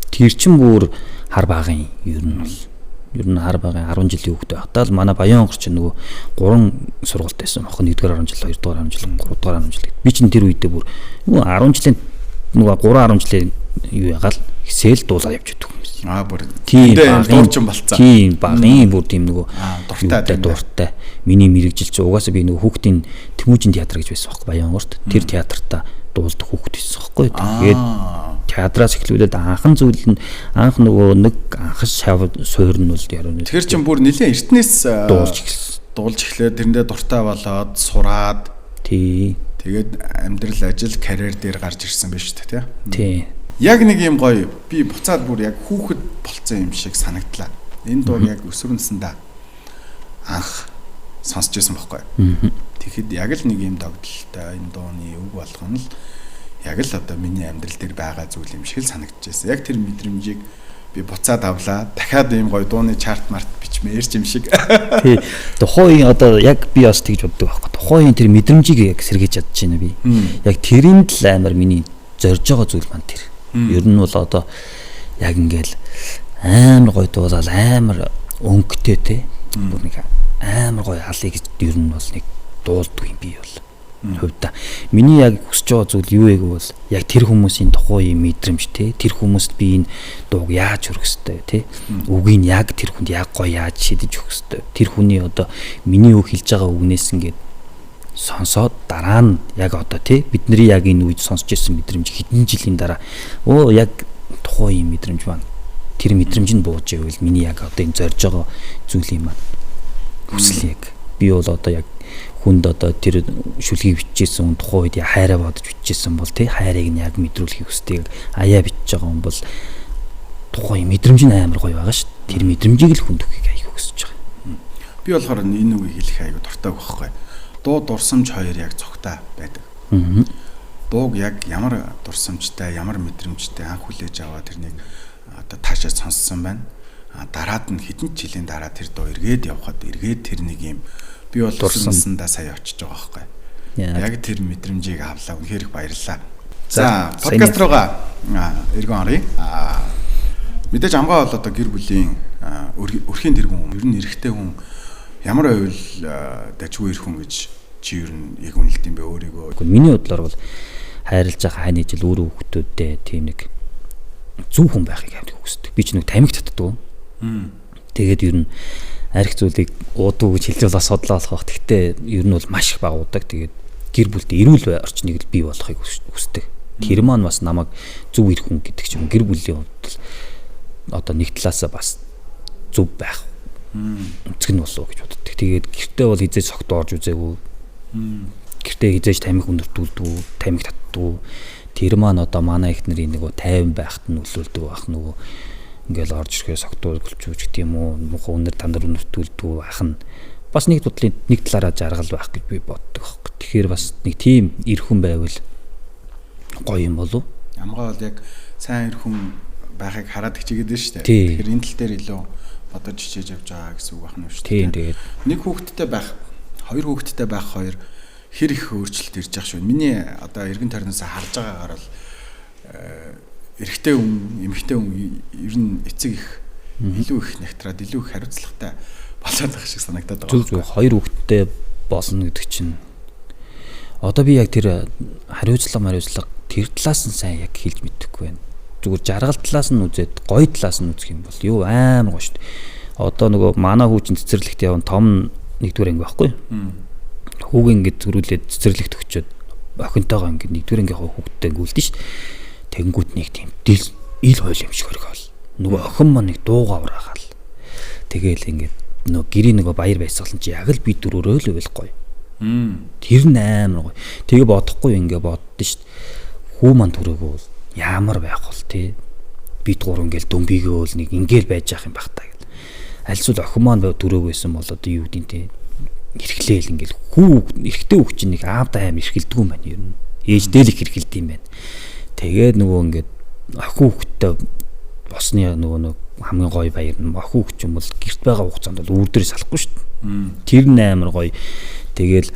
тэр чин бүр хар багын ер нь хар багын 10 жилийн хүүхдтэй байхдаа л манай Баян онгор чинь нөгөө 3 сургалт байсан. Охин 1-р 10 жил, 2-р 10 жил, 3-р 10 жил. Би чинь тэр үедээ бүр 10 жилийн нөгөө 3-10 жилийн юу ягаал хэсэл дуулаад явж идэв юм. Бүр тийм дуучин болцсон. Тийм багын бүр тийм нөгөө дуртай. Миний мэрэгжил чи угаасаа би нөгөө хүүхдийн Тэмүүжин театр гэж байсан байхгүй Баян онгорт. Тэр театрта дуулдаг хүүхд байсан байхгүй. Тэгээд театраас эхлүүлээд анхан зүйл нь анх нөгөө нэг анхас суур нь бол яруу. Тэр чин бүр нэлээд эртнээс дуулж эхлээд тэрэндээ дуртай болоод сураад тэгээд амьдрал ажил карьер дээр гарч ирсэн байж та тий. Яг нэг юм гоё би буцаад бүр яг хүүхэд болцсон юм шиг санагдлаа. Энэ дуу яг өсвөрнсэндээ анх сонсч байсан байхгүй. Тэгэхэд яг л нэг юм догдолтой энэ дууны үг болгоно л яг л одоо миний амьдрал дээр байгаа зүйл юм шиг л санагдчихсэн. Яг тэр мэдрэмжийг би буцаад авлаа. Дахиад ийм гоё дууны чарт март бичмээрч юм шиг. Тий. Тухайн одоо яг би бас тэгж боддог байхгүй. Тухайн тэр мэдрэмжийг яг сэргээж чадчихна би. Яг тэрийн л амар миний зорж байгаа зүйл маань тэр. Ер нь бол одоо яг ингээл амар гоё дуулаад амар өнгөтэй те. Бүр нэг амар гоё халыг ер нь бол нэг дуулдаг юм би бол. Хувьдаа миний яг хүсэж байгаа зүйл юу вэ гэвэл яг тэр хүмүүсийн тухайн мэдрэмж те. Тэр хүмүүст би энэ дууг яаж өргөх ёстой те. Үгийг яг тэр хүнд яг гоё яаж шидэж өгөх ёстой. Тэр хүний одоо миний үг хэлж байгаа үгнээс ингээд сонсоод дараа нь яг одоо тий бидний яг энэ үед сонсч ирсэн мэдрэмж хэдэн жилийн дараа яг тухайн юм мэдрэмж байна. Тэр мэдрэмж нь бууж ивэл миний яг одоо энэ зорж байгаа зүйл юм байна. Хүсэл яг би бол одоо яг хүнд одоо тэр шүлгийг бичижсэн тухайн үед хайраа бодож бичижсэн бол тий хайрыг нь яг мэдрүүлэхийг хүсдэг аяа бичиж байгаа хүн бол тухайн мэдрэмж нь амар гоё байгаа шүү. Тэр мэдрэмжийг л хүнд өгөхийг аяа хүсэж байгаа. Би болохоор энэ үгийг хэлэх аяа дуртай байхгүй. Дуу дурсамж хоёр яг цогтой байдаг. Дууг яг ямар дурсамжтай, ямар мэдрэмжтэй анх хүлээж аваад тэрнийг одоо таашаа сонссон байна. Дараад нь хэдэн жилийн дараа тэр дуу эргээд явхад эргээд тэр нэг юм би бол дурсамсандаа сая очиж байгаа байхгүй. Яг тэр мэдрэмжийг авлаа. Үнэхээр их баярлалаа. За, подкаст руугаа эргэн оръё. Мэдээж амгаа бол одоо гэр бүлийн өрхийн тэргүүн, ер нь эрэгтэй хүн ямар байвал дажгүй ирэх хүн гэж чи ер нь яг үнэлт юм бэ өөрийгөө? Миний бодлоор бол хайрлаж байгаа хайны жил өөрөө хүүхдүүдтэй тийм нэг зөв хүн байхыг аврыг хүсдэг. Би ч нэг тамиг татдаг. Тэгээд ер нь арх зүйлийг уудуу гэж хэлж бас судлаа болох. Гэхдээ ер нь бол маш их багуудаг. Тэгээд гэр бүлтэй эрүүл орчныг л бий болохыг хүсдэг. Тэр маань бас намайг зөв ирэх хүн гэдэг ч юм гэр бүлийн хувьд одоо нэг талаасаа бас зөв байх үнцэг нь болов гэж боддог. Тэгээд гэртээ бол хизээж согт орж үзээгүй. Гэртээ хизээж тамиг өндөртүүлдэг, тамиг татдаг. Тэр маань одоо манай их нарын нөгөө 50 байхад нь нөлөөлдөг байх нөгөө ингээл орж ирэхээ согтуулж гэх юм уу, муухай өнөр тандар өндөртүүлдэг байх нь бас нэг тудлын нэг талаараа жаргал байх гэж би боддог байхгүй. Тэгэхээр бас нэг тийм эр хүн байвал гоё юм болов. Амгаа бол яг сайн эр хүн байхыг хараад хичээгээд байна шүү дээ. Тэгэхээр энэ тал дээр илүү бодож хичээж явж байгаа гэсэн үг байна шүү дээ. Тийм тэгээд нэг хүүхэдтэй байх, хоёр хүүхэдтэй байх хоёр хэр их өөрчлөлт ирж байгаа шүү. Миний одоо эргэн тойрноос харж байгаагаар бол эрэгтэй хүн, эмэгтэй хүн ер нь эцэг их илүү их нягтраад илүү их хариуцлагатай болоод байгаа шиг санагдаад байгаа. Зөв хоёр хүүхэдтэй болно гэдэг чинь одоо би яг тэр хариуцлага тэр талаас нь сайн яг хэлж мэдэхгүй байна. зүгээр жаргал талаас нь үзээд гоё талаас нь үзэх юм бол юу амар гоё шүү дээ. Одоо нөгөө манай хүүчин цэцэрлэгт явна том 1-р анги байхгүй. Хүүг ингээд зөрүүлээд цэцэрлэгт өгчөөд охинтойгоо ингээд 1-р ангийнхаа хүүхдтэй гүйлдэн шүү дээ. Тэнгүүд нэг тийм ил хойл юм шиг орхиол. Нөгөө охин маань нэг дуугаа ураагаал. Тэгээл ингээд нөгөө гэрийн нөгөө баяр байсгалан чи яг л би дөрөөрөө л байл гоё. Тэр нь амар гоё. Тэгээ бодохгүй ингээд боддоо шүү дээ. Хүү маань төрөөгөө ямар байх бол тий. Бид гурав ингээл дөмбийгөөл нэг ингээл байж ах юм бах та гэл. Альсвал охин маань төрөөгөөсөн бол одоо юу гэдэг тий. Эрхлээл ингээл хүү эрхтэй хүүхд чинь нэг аавдаа аим эрхэлдэг юм байна ер нь. Ээждээ л их эрхэлдэг юм байна. Тэгээд нөгөө ингээд охин хүүхдтэй босны нөгөө хамгийн гоё баяр нь охин хүүхд юм бол гэрт байгаа хугацаанд бол үүр дээрээ салахгүй шүү дээ. Тэр нь амар гоё. Тэгээл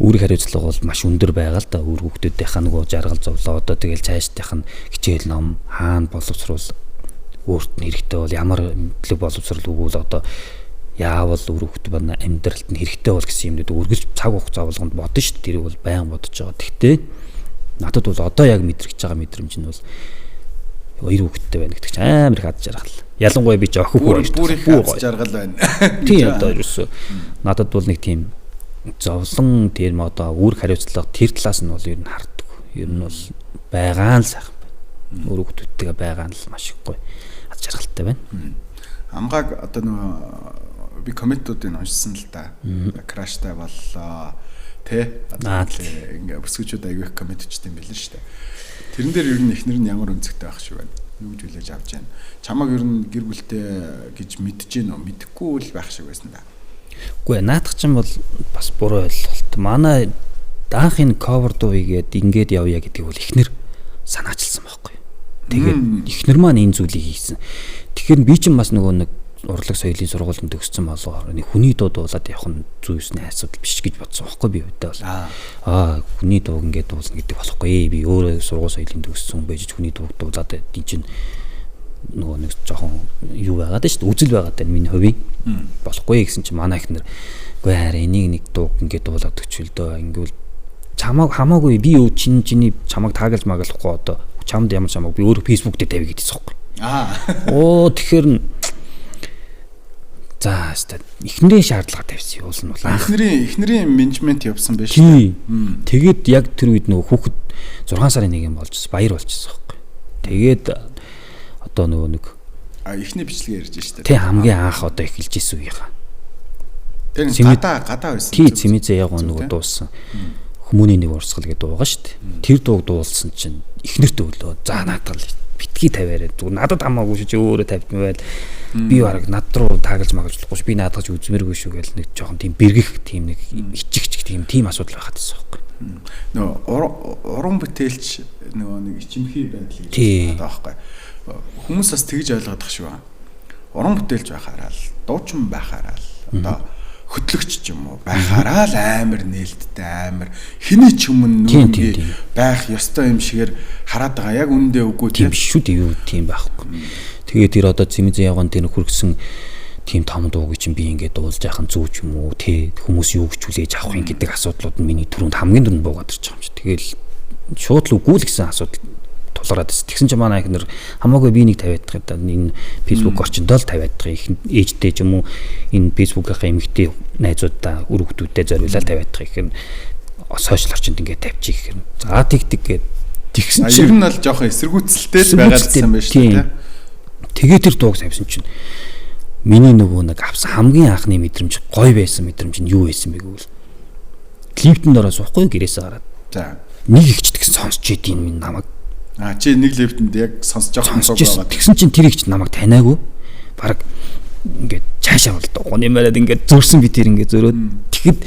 үүрэг хариуцлага бол маш өндөр байгаа л да. Үүр хүүхдүүдийнхаа нөгөө жаргал зовлоо одоо тэгэл цаашдынх нь хичээл ном хаана боловсруул өөрт нь хэрэгтэй бол ямар мэдлэг боловсрол өгвөл одоо яавал үүр хүүхд байна амьдралд нь хэрэгтэй бол гэсэн юмнууд үргэлж цаг хугацаа болгонд бодно шүү дээ. Тэрийг бол баян бодож байгаа. Тэгтээ надад бол одоо яг мэдрэгч байгаа мэдрэмж нь бол хоёр хүүхэдтэй байна гэдэг чинь амар их ад жаргал. Ялангуяа би ч охин хүүхэд бүр их ад жаргал байна. Тийм одоо ерөөсөө надад бол нэг тийм зовлон тийм одоо үүрэг хариуцлага тэр талаас нь бол ер нь харддаг. Ер нь бол байгаа нь сайхан байна. Өөр хүүхдүүдтэйгээ байгаа нь л маш их гоё ад жаргалтай байна. Амгааг одоо нөгөө би комментуудыг уншсан л да. Краштай боллоо. Тэ ингээ өсгөчүүд аягүй их коммент хийдэг юм билээ шүү дээ. Тэрэн дээр ер нь эхнэр нь ямар өнцгтэй байх шиг байна. Юу гэж хүлээж авч байна. Чамаг ер нь гэр бүлтэй гэж мэдэж гин үү? Мэдэхгүй л байх шиг байсан да. Үгүй наадах чинь бол бас буруу ойлголт. Манай даахын cover дуу игээд ингээд явъя гэдэг бол эхнэр санаачилсан байхгүй. Тэгээд эхнэр маань энэ зүйлийг хийсэн. Тэгэхээр би чинь бас нөгөө нэг урлаг соёлын сургуульд төгссөн болоо нэг хүний дуу дуулаад явах нь зүйсний асуудал биш гэж бодсон байхгүй би үүдээ бол. Хүний дуу ингээд дуулна гэдэг болохгүй. Би өөрөө сургууль соёлын төгссөн байж хүний дуу дуулаад энэ чинь нөгөө нэг жоохон юу байгаад шүү дээ. Үзэл байгаад байна миний хувийн. Болохгүй гэсэн чинь манай ихнэр үгүй хараа энийг нэг дуу ингээд дуулаад өчвөл дөө ингүүл чамаг хамаагүй би юу чиний чамаг таагалж магалахгүй одоо чамд ямар чамаг би өөрөө фэйсбүүк дээр тавь гэдээсэй байхгүй. Тэгэхээр за хэвээр эхнэрийн шаардлага тавьсан юулна бол эхнэрийн менежмент явсан байж тээ. Тэгээд яг тэр үед нөгөө хүүхэд 6 сарын 1 болж баяр болчихсон байхгүй. Тэгээд одоо нөгөө нэг эхний бичлэгээ ярьж штэ. Тэ хамгийн анх одоо эхэлж исэн үеийнхаа. Тэр гадаа байсан. Тий цэмэзээ яг нөгөө дууссан. Хүмүүний нэг урсгал гэдэг дуугаа штэ. Тэр дууг дуулсан чинь эхнэрт өглөө за наадгал битгий тавиараа зүгээр надад хамаагүй шүү чи өөрөө тавьсан байл би бараг над руу таагалж магалжлахгүй ш би наадгаж үзмэргүй шүү гэл нэг жоохон тийм бэргэх тийм нэг ичигч тийм асуудал байхад байсан байхгүй. Нөгөө уран бүтээлч нөгөө нэг ичимхий байдал гэж байгаа байхгүй. Хүмүүс бас тэгж ойлгоод шүү. Уран бүтээлч байхаараа л дуучин байхаараа л одоо хөтлөгч ч юм уу байхаараа л амар нээлттэй амар хэний ч өмнө нөгөө байх ёстой юм шигээр хараад байгаа. Яг үндэ үгүй тийм биш шүү дээ юу тийм байхгүй. Тэгээд тэр одоо цэмэзэн явган тэр хүргэсэн тийм том дууг чинь би ингээд дуулж яхах нь зүг юм уу тий хүмүүс юу гэж хүлээж авах юм гэдэг асуудлууд нь миний түрүүнд хамгийн түрүүнд буугаад ирж байгаа юм чи. Тэгэл шууд л үгүй л гэсэн асуудал тулгараад байсан. Тэгсэн чинь манай ихнэр хамаагүй би нэг тавиад байгаа. Энэ фэйсбүүк орчиндөө л тавиад байгаа. Ээжтэй ч юм уу энэ фэйсбүүкийнхаа эмэгтэй найзуудаа үр хөвгтүүдэд зориулаад тавиад байгаа. Сошиал орчинд ингээд тавьчих гэх юм. За тэгдэг гээд тэгсэн чинь ер нь бол жоохон эсэргүүцэлтэй л байгаадсан байж тээ. Тэгээ тэр дууг тавьсан чинь миний нөгөө нэг авсан хамгийн анхны мэдрэмж гоё байсан мэдрэмж нь юу байсан бэ гэвэл клиптэн дөрөө суухгүй гэрээсээ гараад. За нэг ихч тэгсэн сонсч идэв минь намайг. Чи нэг левтэнд яг сонсож байгаа сонсог байгаа. Тэгсэн чинь тэр ихч намайг таниагүй. Бараг ингээд цаашаа бол дууны маяад ингээд зөрсөн би тэр ингээд зөрөөд тэгэхэд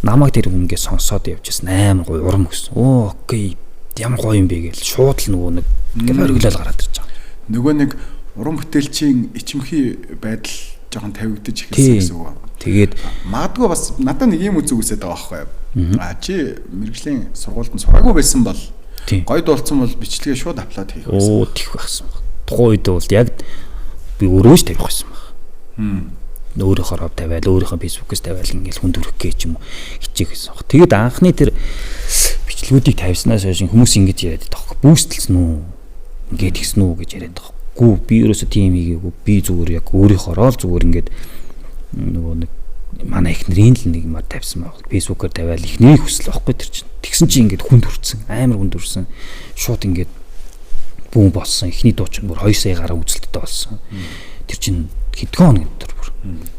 намайг тэр хүн ингээд сонсоод явчихсан амар гоё урам өгсөн. Окей. Ямар гоё юм бэ гээл шууд л нөгөө нэг ингээд оргилол гараад ирж байгаа. Нөгөө нэг уран бүтээлчийн ичимхий байдал жоохон тавигдаж эхэлсэн гэсэн үг. Тэгээд магадгүй бас надад нэг юм үзэг үсээд байгаа байхгүй. Чи мэрэгжлийн сургуульд нь сураагүй байсан бол гоё дуулсан бол бичлэгээ шууд аплод хийх байсан. Тийх байсан баг. Тухайн үед бол яг би өөрөөж тавих байсан баг. Өөрийнхөө тавиал, өөрийнхөө фэйсбүүкээс тавиал ингээл хүнд өрөх гэж юм хичээх гэсэн баг. Тэгээд анхны тэр бичлэгүүдийг тавьснаас хойш хүмүүс ингэж яриад байгаа. Бүүстэл үү? Ингээд хийсэн үү гэж яриад байгаа. Гүү би ерөөсө тийм хийгээгүй. Би зүгээр яг өөрийнхоороо л зүгээр ингээд нөгөө нэг манай эхнэрийн л нэг мар тавьсан баг. Facebook-оор тавиал эхнэрийн хүсэл واخгүй тэр чинь. Тэгсэн чинь ингээд хүнд хүрсэн. Амар хүнд хүрсэн. Шууд ингээд бүүн болсон. Эхний дуу чинь бүр 2 сая гаруй үзэлттэй болсон. Тэр чинь хэдхэн хоног өдөр бүр.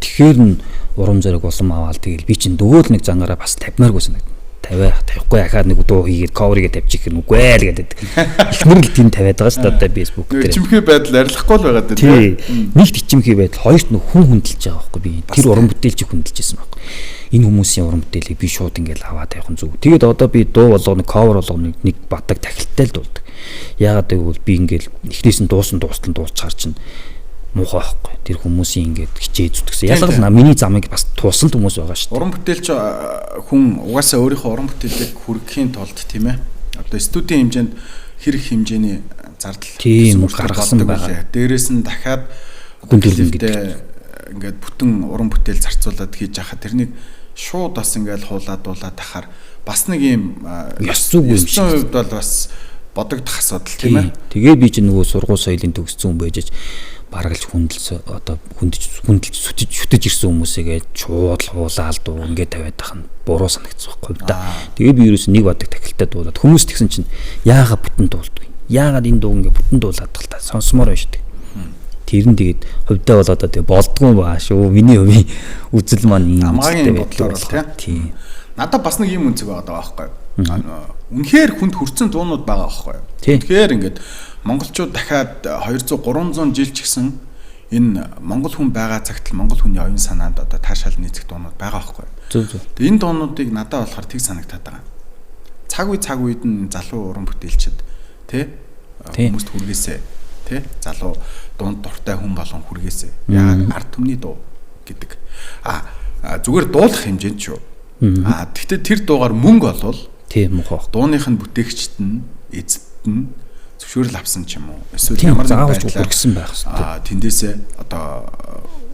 Тэгэхээр нь урам зориг улам аваад тэгэл би чинь дөгөөл нэг зангаараа бас тавьмааргүй санагдав. Тавихгүй ахаад нэг дуу хийгээд cover-ыг тавьчих юм үгүй ээ л гэдэг. Эхнэр л тийм тавиад байгаа шүү дээ одоо Facebook дээр. Ичимхий байдал арилахгүй л байгаа дээ. Нэгт ичимхий байдал, хоёрт нэг хүн хүндэлж байгаа байхгүй би. Тэр уран бүтээлчийг хүндэлжсэн байхгүй. Энэ хүмүүсийн уран бүтээлийг би шууд ингээд аваад тавих нь зүг. Тэгээд одоо би дуу болгоно, cover болгоно нэг батаг тахилттай л дуулдаг. Яагаад гэвэл би ингээд эхнээс нь дуулсан дуустал дуулцаар чинь муухай байхгүй. Тэр хүмүүсийн ингээд хичээ зүтгэсэн. Ялгал миний замыг бас туусан хүмүүс байгаа шүү дээ. Уран бүтээлч хүн угаасаа өөрийнхөө уран бүтээлийг хүргэхийн тулд тийм ээ. Одоо студийн хэмжээнд хэрэг хэмжээний зардал гаргасан байгаа. Дээрээс нь дахиад хүн төлөвтэй ингээд бүтэн уран бүтээл зарцуулаад хийж яхаа тэрнийг шууд бас ингээд хуулаад тахаар бас нэг юм ёс зүг юм шиг хувьд бол бас бодогдох асуудал тийм ээ. Тэгээ би ч нөгөө сургууль соёлын төгссөн хүн байж баргалж хүндэлж одоо хүндэлж шүтэж ирсэн хүмүүсээгээ шууд хуулаад дуу ингээд тавиад тах нь буруу санагдсан байхгүй да. Тэгээ би ерөөс нэг бадаг тахилтаа дуулаад хүмүүс тэгсэн чинь яагаад бүтэн дуулдаг вэ? Яагаад энэ дуу ингээд бүтэн дуулаад тах та сонсомоор байна шүү дээ. Тэр нь тэгээд хувьдаа болоод тэгээ болдгоо баа шүү. Миний хувийн үзэл маань юм амгагийн бодлоор тийм. Надад бас нэг юм үнцэг байгаа байхгүй юу? Үнэхээр хүнд хүрсэн дуунууд байгаа байхгүй юу? Тэгэхээр ингээд монголчууд дахиад 200 300 жил ч гэсэн энэ монгол хүн байгаа цагт л монгол хүний оюун санаанд одоо таашаал нийцэх дуунууд байгаа байхгүй юу? Зөв. Тэгээ энэ дуунуудыг надад болохоор тэг санагтаад байгаа. Цаг үед нь залуу уран бүтээлчд тий хүмүүст хүргээсэй тий залуу дунд дуртай хүн болгон хүргээсэй. Яг ард түмний дуу гэдэг. Зүгээр дуулах хэмжээнд шүү. Гэхдээ тэр дуугаар мөнгө олвол тийм мохоо. Дууных нь бүтээгчд нь эзэд нь зөвшөөрөл авсан ч юм уу? Эсвэл ямар нэг байдлаар хүргэсэн байх хэрэгтэй. Тэндээсээ одоо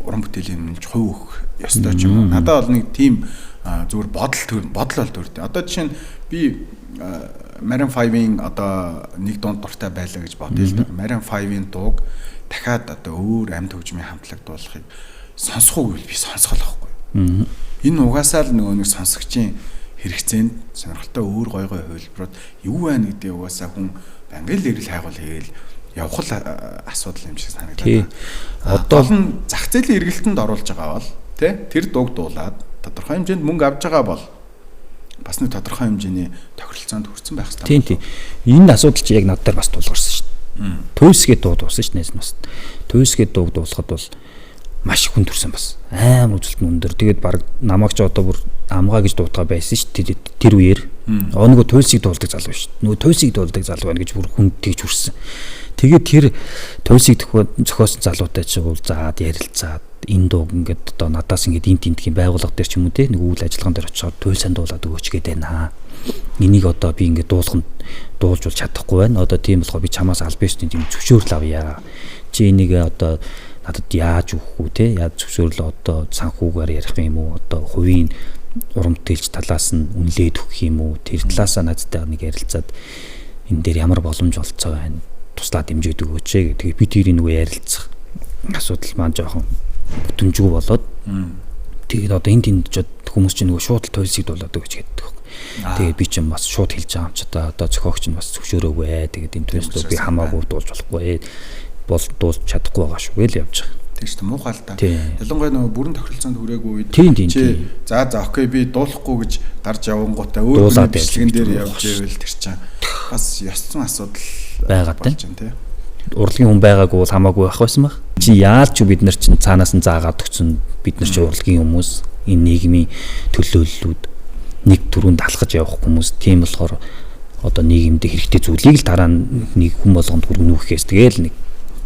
уран бүтээлийн нэмж хувь өгөх ёстой ч юм уу? Надад бол нэг тийм зүгээр бодол төрдөө. Одоо жишээ нь би Maroon 5-ийн одоо нэг дунд дуртай байлаа гэж бодъё л да. Maroon 5-ийн дууг дахиад одоо өөр амьд хөгжмийн хамтлаг дуулахыг сонсох уу гэвэл би сонсгол байхгүй. Энэ угаасаа л нөгөө нэг сонсогчийн хэрэгцээнд сонирхолтой өөр гой хувилбарууд юу байна гэдэг угаасаа хүн бангийн л ирэл хайгуул хийгээл явах л асуудал юм шиг санагдаад. Одоо л зах зээлийн эргэлтэнд оруулж байгаа бол тэр дууг дуулаад тодорхой хэмжээнд мөнгө авж байгаа бол бас нэг тодорхой хэмжээний тохиролцоонд хүрсэн байх хэрэгтэй. Тийм. Энэ асуудал чи яг над дээр бас тулгарсан шүү дээ. Төвсгээ дуу дуусан шүү дээ бас. Төвсгээ дууг дуулахад бол маш хүн төрсэн бас. Амар үзэлт нь өндөр. Тэгээд баг намайг ч одоо бүр амгаа гэж дуудгаа байсан шүү дээ. Тэр үеэр нөгөө туйлсыг дуулдаг залуу шүү дээ. Нөгөө туйлсыг дуулдаг залуу байна гэж бүр хүн тэгж хүрсэн. Тэгээд тэр туйлсыг зохиосон залуутай ч бол заад ярилцаад энэ дууг ингээд одоо надаас ингээд энэ тентгийн байгууллага дээр ч юм уу те нэг үйл ажиллагаан дээр очиод туйлсан дуулаад өгөөч гээд байна. Энийг одоо би ингээд дуулж бол чадахгүй байна. Одоо тийм болохоор би чамаас альбистийн тийм зөвшөөрөл авъя. Чи энийг одоо надад яаж өгөх үү те яаж зөвшөөрөл одоо санхүүгээр ярих юм уу одоо хувийн уран бүтээлч талаас нь үнэлээд өгөх юм уу тэр талаасаа надтай нэг ярилцаад энэ дээр ямар боломж олцоо байна туслаад дэмжиж өгөөч гэдэг би тэрийг нөгөө ярилцах асуудал маань жоохон бүтэмжгүй болоод тэгээд одоо энэ тэнд ч хүмүүс чинь нөгөө шууд туйлсыг дуулаад өгч гэдэг. Тэгээд би чинь бас шууд хэлж байгаа юм ч одоо зохиогч нь бас зөвшөөрөөгүй тэгээд энэ туйлсыг би хамаагүй дуулж болохгүй бол дуулж чадахгүй байгаа шүү гээл явж байгаа. Тийм шүү дээ муухай л та. Ялангуяа нөгөө бүрэн тохиролцоонд хүрээгүй үед чи за окей би дуулахгүй гэж гарч явангуудаа өөр хүний бичлэгэн дээр явж ивэл тэр чинь бас ёсцсон асуудал байгаад байна тийм. Урлагийн хүн байгаагүй бол хамаагүй байх байсан баг. Чи яалч бид нар чинь цаанаас нь заагаад өгсөн бид нар чи урлагийн хүмүүс энэ нийгмийн төлөөллүүд нэг түрүүнд алхаж явах хүмүүс тийм болохоор одоо нийгэмд хэрэгтэй зүйлийг л дараа нь нэг хүн болгонд хүргэнүүхээс тэгээл нэг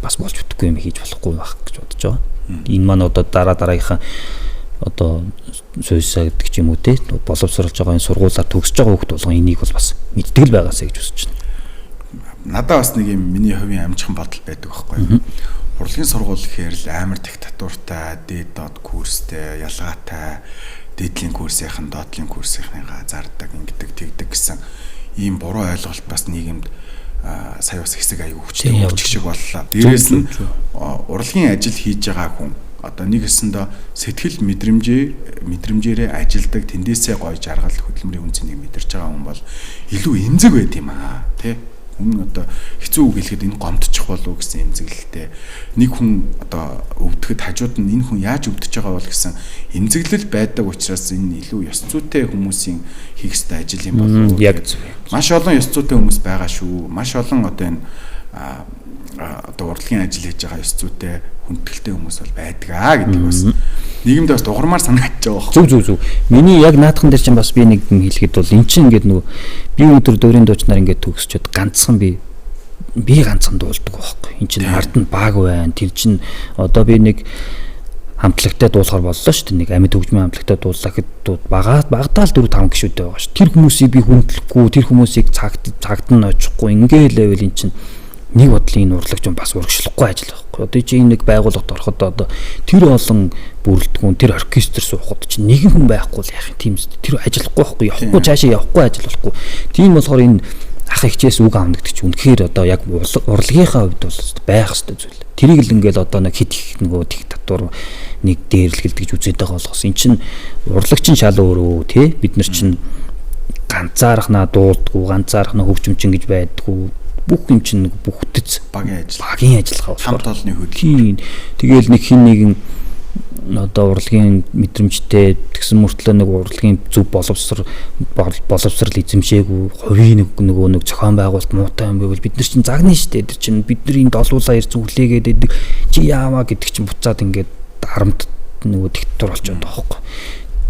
бас болж өгөхгүй юм хийж болохгүй байх гэж бодож байгаа. Энэ маань одоо дараагийнхаа одоо суйсаа гэдэг ч юм уу те боловсруулж байгаа энэ сургуулиар төгсөж байгаа хүмүүс болгон энийг бол бас мэддэг л байгаасаа гэж үзэж байна. Надад бас нэг юм миний хувийн амжихан бодол байдаг байхгүй юу? Урлагийн сургууль гэхээр л амар диктатуртай, дээд курстэй, ялгаатай, дээдлийн курсийнхан, доотлын курсийнхныгаа зардаг, ингэдэг, тэгдэг гэсэн ийм буруу ойлголт бас нийгэмд сая бас хэсэг аягүй хүчтэй өгчих шиг боллоо. Дээрээс нь урлагийн ажил хийж байгаа хүн одоо нэг хэсэндээ сэтгэл мэдрэмжээрээ ажилдаг тэндээсээ гоё жаргал хөдөлмөрийн үнцнийг мэдэрч байгаа хүн бол илүү эмзэг байд юм аа тий. Хүн одоо хэцүү үг хэлэхэд энэ гомдчих болов гэсэн эмзэглэлтэй нэг хүн одоо өвдөхөд хажууд нь энэ хүн яаж өвдөж байгаа бол гэсэн эмзэглэл байдаг учраас энэ илүү ёс зүйтэй хүмүүсийн хийх ёстой ажил юм болов уу. Яг маш олон ёс зүйтэй хүмүүс байгаа шүү. Маш олон одоо энэ одоо урлагийн ажил хийж байгаа ёс зүйтэй хүндэтгэлтэй хүмүүс бол байдгаа гэдэг бас нийгэмд бас дугаармаар санагдаж байгаа байхгүй. Зүг. Миний яг наадхан дээр чинь бас би нэг юм хэлэхэд бол эн чинь ингээд нөгөө би өдөр дөрийн дуучнаар ингээд төгсчөөд ганцхан би ганцхан дуулдаг байхгүй. Эн чинь ард нь баг байна. Тэр чинь одоо би нэг хамтлагтай дуулахар боллоо шүү дээ. Нэг амьд хөгжмийн хамтлагтай дууллаа гэхэд багтаал 4-5 гишүүтэй байгаа шүү. Тэр хүмүүсийг би хүндлэхгүй, тэр хүмүүсийг цагт нь очихгүй ингээл байвал эн чинь нэг бодлын урлагч юм бас урагшлахгүй ажил байхгүй. Одоо чи нэг байгууллагад ороход одоо тэр олон бүрэлдэхүүн тэр оркестр суухад чи нэгэн хүн байхгүй л яах юм тийм тэр ажиллахгүй байхгүй явахгүй цаашаа явахгүй ажил болохгүй. Тийм болохоор энэ ах хичээс үг аавна гэдэг чи үнэхээр одоо яг урлагийнхаа хувьд бол байх ёстой зүйл. Тэрийг л ингээл одоо нэг хит их нөгөө диктатур нэг дээрлэгэл гэж үзээд байгаа болохос эн чин урлагч нь шал өөрөө тий бид нар чин ганцаархнаа дуулдаггүй ганцаархнаа хөгжимчин гэж байдаггүй бүх юм чинь нэг бүхтэц багийн ажиллагаа хамт олонны хөдөлгөөн. Тэгээл нэг хин нэгэн одоо урлагийн мэдрэмжтэй тэгсэн мөртлөө нэг урлагийн зөв боловсрал эзэмшээгүй хувийн нэг зохион байгуулалт муутай юм байвал бид нар чинь загнаа штэ тэр чинь бидний долуулаа ирж зүглээгээд идэг чи яаваа гэдэг чинь буцаад ингээд харамт нөгөө диктатур болчиход байгаа хөөхгүй.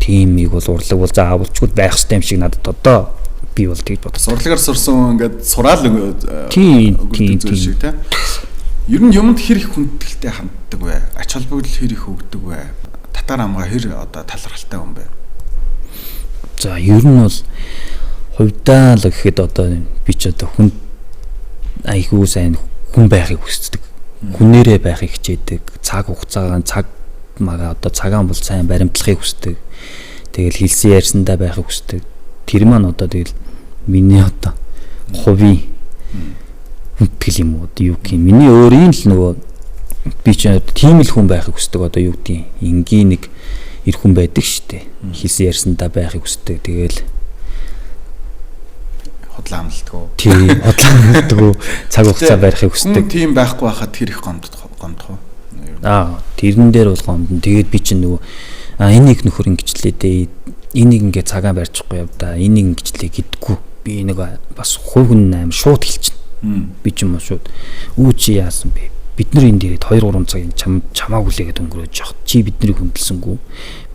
Тимийг бол урлаг бол заавалчгүй байх ёстой юм шиг надад одоо би бол тэгж бодсон. Сурлагаар сурсан ингээд сураал тийм шиг тий. Ер нь юмд хэр их хүндэтгэлтэй ханддаг вэ? Ач холбогдол хэр их өгдөг вэ? Татар амгаа хэр одоо талархалтай хүн бэ? За ер нь бол хувьдаа л гэхэд одоо би ч одоо хүн айгүй сайн хүн байхыг хүсдэг. Хүнээрээ байхыг хичээдэг. Цаг хугацаагаа цаг магаа одоо цагаан бол сайн баримтлахыг хүсдэг. Тэгэл хэлсэн ярьсандаа байхыг хүсдэг. Тэр маань одоо тэгэл миний одоо хувийн хүндэтгэл юм уу юу гэх юм. Миний өөрийн л нөгөө би ч тийм л хүн байхыг хүсдэг одоо юу гэдэг энгийн нэг эр хүн байдаг шүү дээ. Хэлсэн ярьсандаа байхыг хүсдэг. Тэгэл хотлоо амлалтгүй. Тийм хотлоо амлалтгүй цаг хугацаа барихыг хүсдэг. Тийм байхгүй байхад тэр их гомдох уу? Тэрэн дээр бол гомдно. Тэгээд би чинь нөгөө энийг нөхөр ингэчлээ дээ. Энийг ингээ цагаан барьчихгүй яв да. Энийг ингэчлээ гэдэггүй. Би нэг бас хувь хүн аим шууд хэлчихнэ. Би ч юм уу шууд үү чи яасан бэ? Бид нар энэ дээрээ 2-3 цагийн чамааг хүлээгээд өнгөрөөж явах. Чи биднийг хүндэлсэнгүү.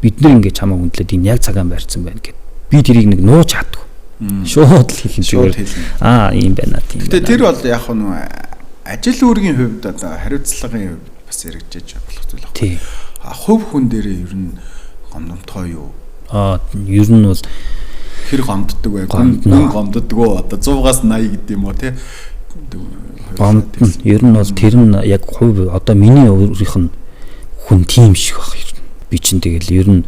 Бид нар ингээ чамааг хүндлээд энэ яг цагаан барьсан байна гэд. Би тэрийг нэг нууж чаддаг. Шууд л хэлэн зүгээр. Ийм байна тийм. Гэтэ тэр бол яг нь ажил үүргийн хувьд одоо хариуцлагын хувьд бас яригдж болох зүйл байна. Хувь хүн дээрээ ер нь гомдомтгой юу? Ер нь бол хэр гомддог вэ? Гүн гомддог уу? Одоо 100-аас 80 гэдэг юм уу те? Ер нь бол тэр нь яг хувь одоо миний өөрийнх нь хүн тийм шиг баг. Би чинь тэгэл ер нь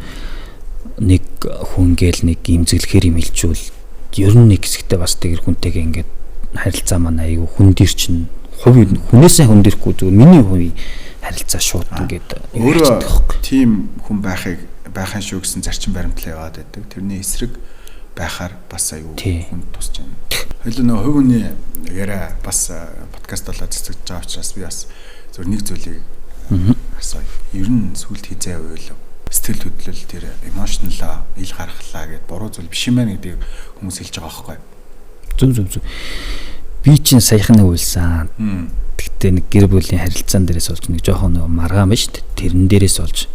нэг хүн гээл нэг имзэглэхээр юм хэлжүүл ер нь нэг хэсэгтээ бас тэгэр хүнтэйгээ ингээд харилцаа маань аягүй хүн дээр чинь хувь хүнээсээ хүн дэрхгүй зүгээр миний хувийн харилцаа шууд ингээд өөрөө тийм хүн байхын шүү гэсэн зарчим баримтлал яваад байдаг. Тэрний эсрэг байхаар бас аягүй хүн тусч байна. Хоёул нөө хувь хүний яриа бас подкаст болоод цэцэгдэж байгаа учраас би бас зөв нэг зүйлийг асууя. Ер нь сүлд хизээ уйлав. Сэтгэл хөдлөл тэр emotional ил гаргалаа гэд буруу зүйл биш юм байна гэдгийг хүмүүс хэлж байгаа байхгүй. Зүг. Би чинь саяхан уйлсан. Тэгтээ нэг гэр бүлийн харилцаан дээрээс болж нэг жоохон нэг маргаан байна шүү дээ. Тэрэн дээрээс болж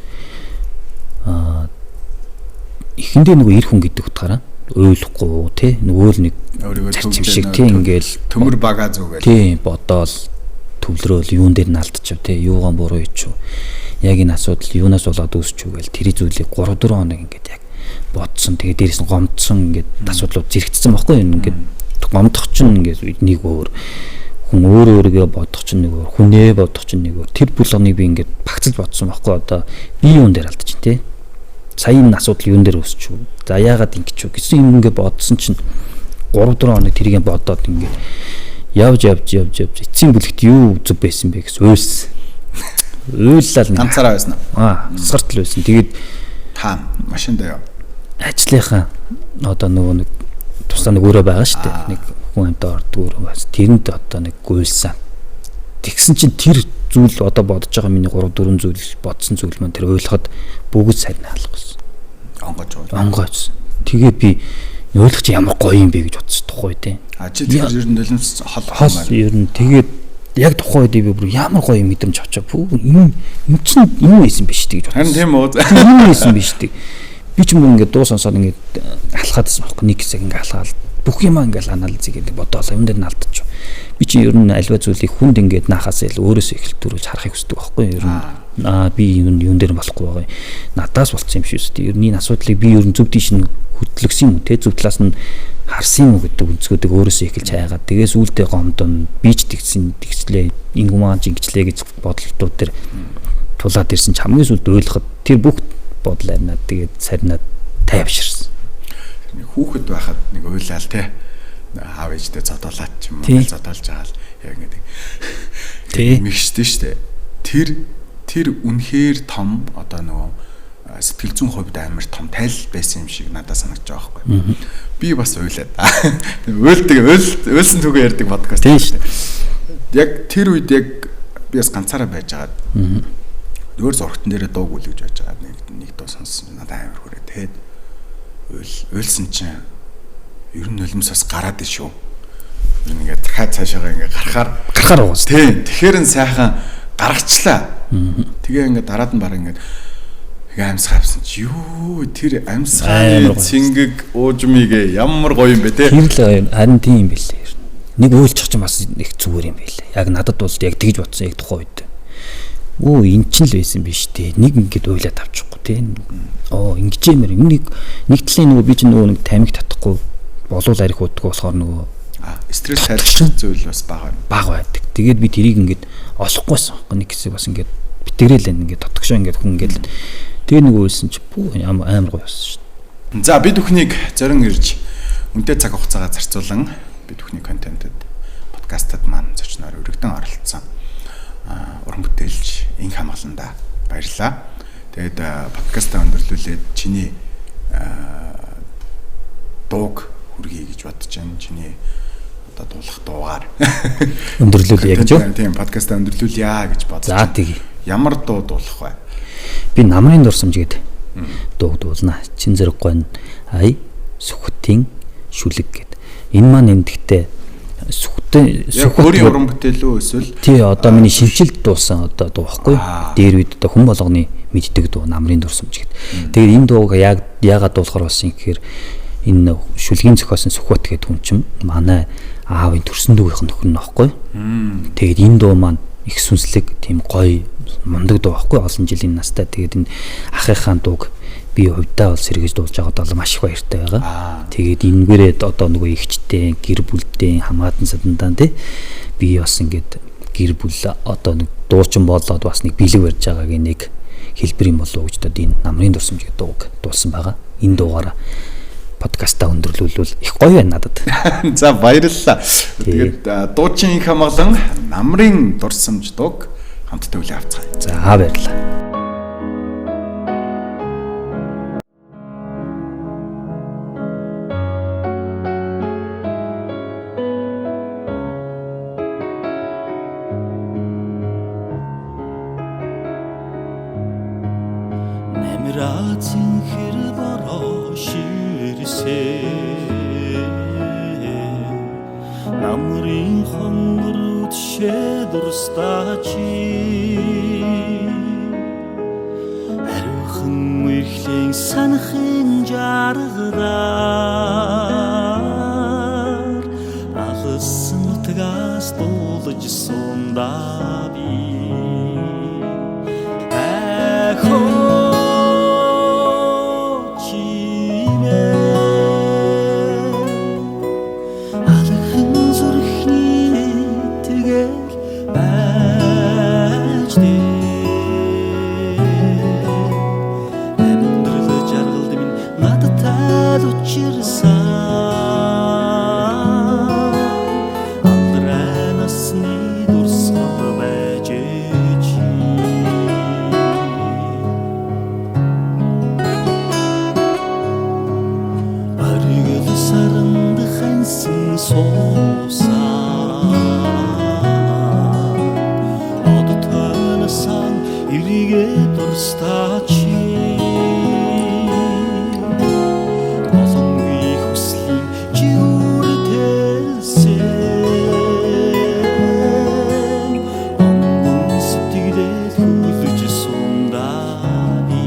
эхэндээ нөгөө ир хүн гэдэг утгаараа ойлгохгүй тий нөгөө л нэг зарчим шиг тий ингээл төмөр бага зүгээл тий бодоол төвлөрөөл юун дээр наалдчихв тий юугаан буруу ичв яг энэ асуудал юунаас болоод үүсчихв гээл тэр зүйлийг 3-4 хоног ингээд яг бодсон тэгээ дээрээс нь гомдсон ингээд асуудлууд зэрэгцсэн байхгүй юу ингээд гомдох чинь ингээд нэг өөр хүн өөрөөгөө бодох чинь нэг өөр хүнээ бодох чинь нэг өөр тэр бүлгоныг би ингээд багцлж бодсон байхгүй одоо би юун дээр алдчих тий сая энэ асуудал юун дээр үүсчихв. За яагаад ингэж вэ гэсэн юм ингээд бодсон чинь 3-4 хоног тэрийг бодоод ингээд явж эцсийн бүлэгт юу зүв байсан бэ гэсэн уйлсан. Уйллал ганцаараа байсан уу? Сартл байсан. Тэгээд машинд яа. Ажлынхаа одоо нөгөө нэг тусаа нэг өөрөө байгаа шүү дээ. Нэг хүн амтаа ордог өөрөө бас тэрэнд одоо нэг гуйлсан. Тэгсэн чинь тэр зүйл одоо бодож байгаа миний 3 4 зүйл бодсон зүйл маань тэр ойлгоход бүгд сайн хаалгасан. Онгойч. Тэгээд би ойлгож ямар гоё юм бэ гэж бодсон тухай тий. Чи тэр ер нь нулимс хол ер нь тэгээд яг тухай үед би бүр ямар гоё мэдрэмж очоо. Энэ чинь юм байсан биш тий гэж бодсон. Харин тийм үү? Юм байсан биш тий. Би ч мөн ингээд дуу сонсоод ингээд алхаадсан байхгүй нэг хэсэг ингээд алхаал бүх юм ингээд анализ хийгээд бодоолаа юм дээр наалдчих. Би чи ер нь альва зүйлийг хүнд ингээд наахаас ил өөрөөсөө эхэлт төрүүлж харахыг хүсдэг байхгүй ер нь би юун дээр болохгүй байгаа. Надаас болцсон юм шүү дээ. Ер нь энэ асуудлыг би ер нь зөв тийш нь хөтлөгсөн юм те зөв талаас нь харсан юм гэдэг өнцгөөдөг өөрөөсөө эхэлж хайгаад тэгээс үлдээ гомдон би ч тэгслээ энэ хүмүүс ингэчлээ гэж бодлолтууд дээр тулаад ирсэн ч хамгийн сүлд ойлгоход тэр бүх бодлоо над тэгээд сарнаад тайвширсан. Нэг хүүхэд байхад нэг уйлаал те аав ээжтэй зодоолаад ч юм уу зодоолж байгаа л яг ингэдэг. Тийм мэгштэй штэ. Тэр үнэхээр том одоо нөгөө сэтгэл зүйн хувьд амар том тайл байсан юм шиг надад санагдаж байгаа байхгүй. Би бас уйлаад. Уйлсан түгээ ярьдаг подкаст тийм штэ. Яг тэр үед яг би бас ганцаараа байж байгаад өөр зургтан дээрээ дууг үлгэж байж байгаа нэг дуу сонссон надад амар хүрээ тэгээд уйлсан чинь ер нь нулимс бас гараад ин шүү. Ер нь ингээд дахиад цаашаага ингээд гарахаар уус. Тийм. Тэгэхээр н сайхан гаргачлаа. Тэгээ ингээд дараад нь бараг ингээд амьсгаа авсан чи юу тэр амьсгааны цэнгэг уужмигээ ямар гоё юм бэ те. Тэр л харин тийм юм бэлээ. Нэг уйлчих чинь бас их зүгээр юм бэлээ. Яг надад бол яг тэгж бодсон яг тухайн үед. Эн чинь л байсан биш дээ. Нэг ингээд уйлаад авчихгүй те. Ингэжэмэр нэг талын нөгөө би чинь нөгөө нэг тамиг татахгүй болов арих уддаг болохоор нөгөө стресс хайрцаг зүйл бас бага байдаг. Тэгээд би тэрийг ингээд олохгүйсэн. Нэг хэсэг бас ингээд битгэрэл ингээд тотгошоо ингээд хүн ингээд тэгээ нөгөө үйлсэн чи амар гоё болсон шүү дээ. За бид бүхнийг зорин ирж үнэтэй цаг хугацаагаа зарцуулан бид бүхний контентэд подкастад маань зочноор өргөдөн оролцсон. Уран бүтээлч инх хамгааланда баярлалаа. Тэгээд подкастаа өндөрлүүлээд чиний дууг хүргэе гэж бодож байна. Чиний одоо дуулах дуугаар өндөрлүүлээ гэж юу? Тийм подкастаа өндөрлүүлъя гэж бодож. За тэгье. Ямар дуу дуулах вэ? Би намрын дурсамж гээд дууг дуулнаа. Чин зэрэггүй ай сүхтийн шүлэг гээд. Энэ маань нэмдэгтэй сүхтэн өөрийн уран бүтээл үү эсвэл тий одоо миний шинжилт дуусан одоо дуу байхгүй. Дээр үед одоо хүн болгоны мэддэг дуу намрын дурсамж гээд. Тэгээд энэ дууг яагаад дуулахар болсон гэхээр энэ шүлгийн зохиосон Сүхбат гэдэг хүн чинь манай аавын төрсөн дүүгийнх нь нөхөр нь байхгүй. Тэгээд энэ дуу маань их сүнслэг тийм гоё мундаг дуу байхгүй олон жилийн настай. Тэгээд энэ ахыхаа дууг би хувьдаа бол сэргэж дуулж байгаад бол маш их баяртай байгаа. Тэгээд энэгээрээ одоо нөгөө ихчтэй гэр бүлтэй хамаатан садандан тий би бас ингээд гэр бүл одоо нэг дуучин болоод бас нэг бэлэг барьж байгааг нэг хэлбэр юм болов уу гэж одоо энэ намрын дурсамж гэдэг дууг дуулсан байгаа. Энэ дуугаараа подкастаа өндөрлүүлвэл их гоё байна надад. За баярлалаа. Тэгээд дуучин инх хамгаалан намрын дурсамж дууг хамтдаа үлээ авцгаая. За баярлалаа. Намрацын хэр бороо ширсээ намрын хонгорд шэдурстачи архин мэрхлэн санахын жаргалаар алсын нутгаас дуулж сундаа би Aldıran суусан одод ханасан эргээ дурстаач Олонгийн хүслийн жиүр тэлсэн Онгон сэтгэлээ хүлж сундаа би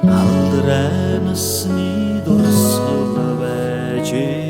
Алдрай насны дурсал байж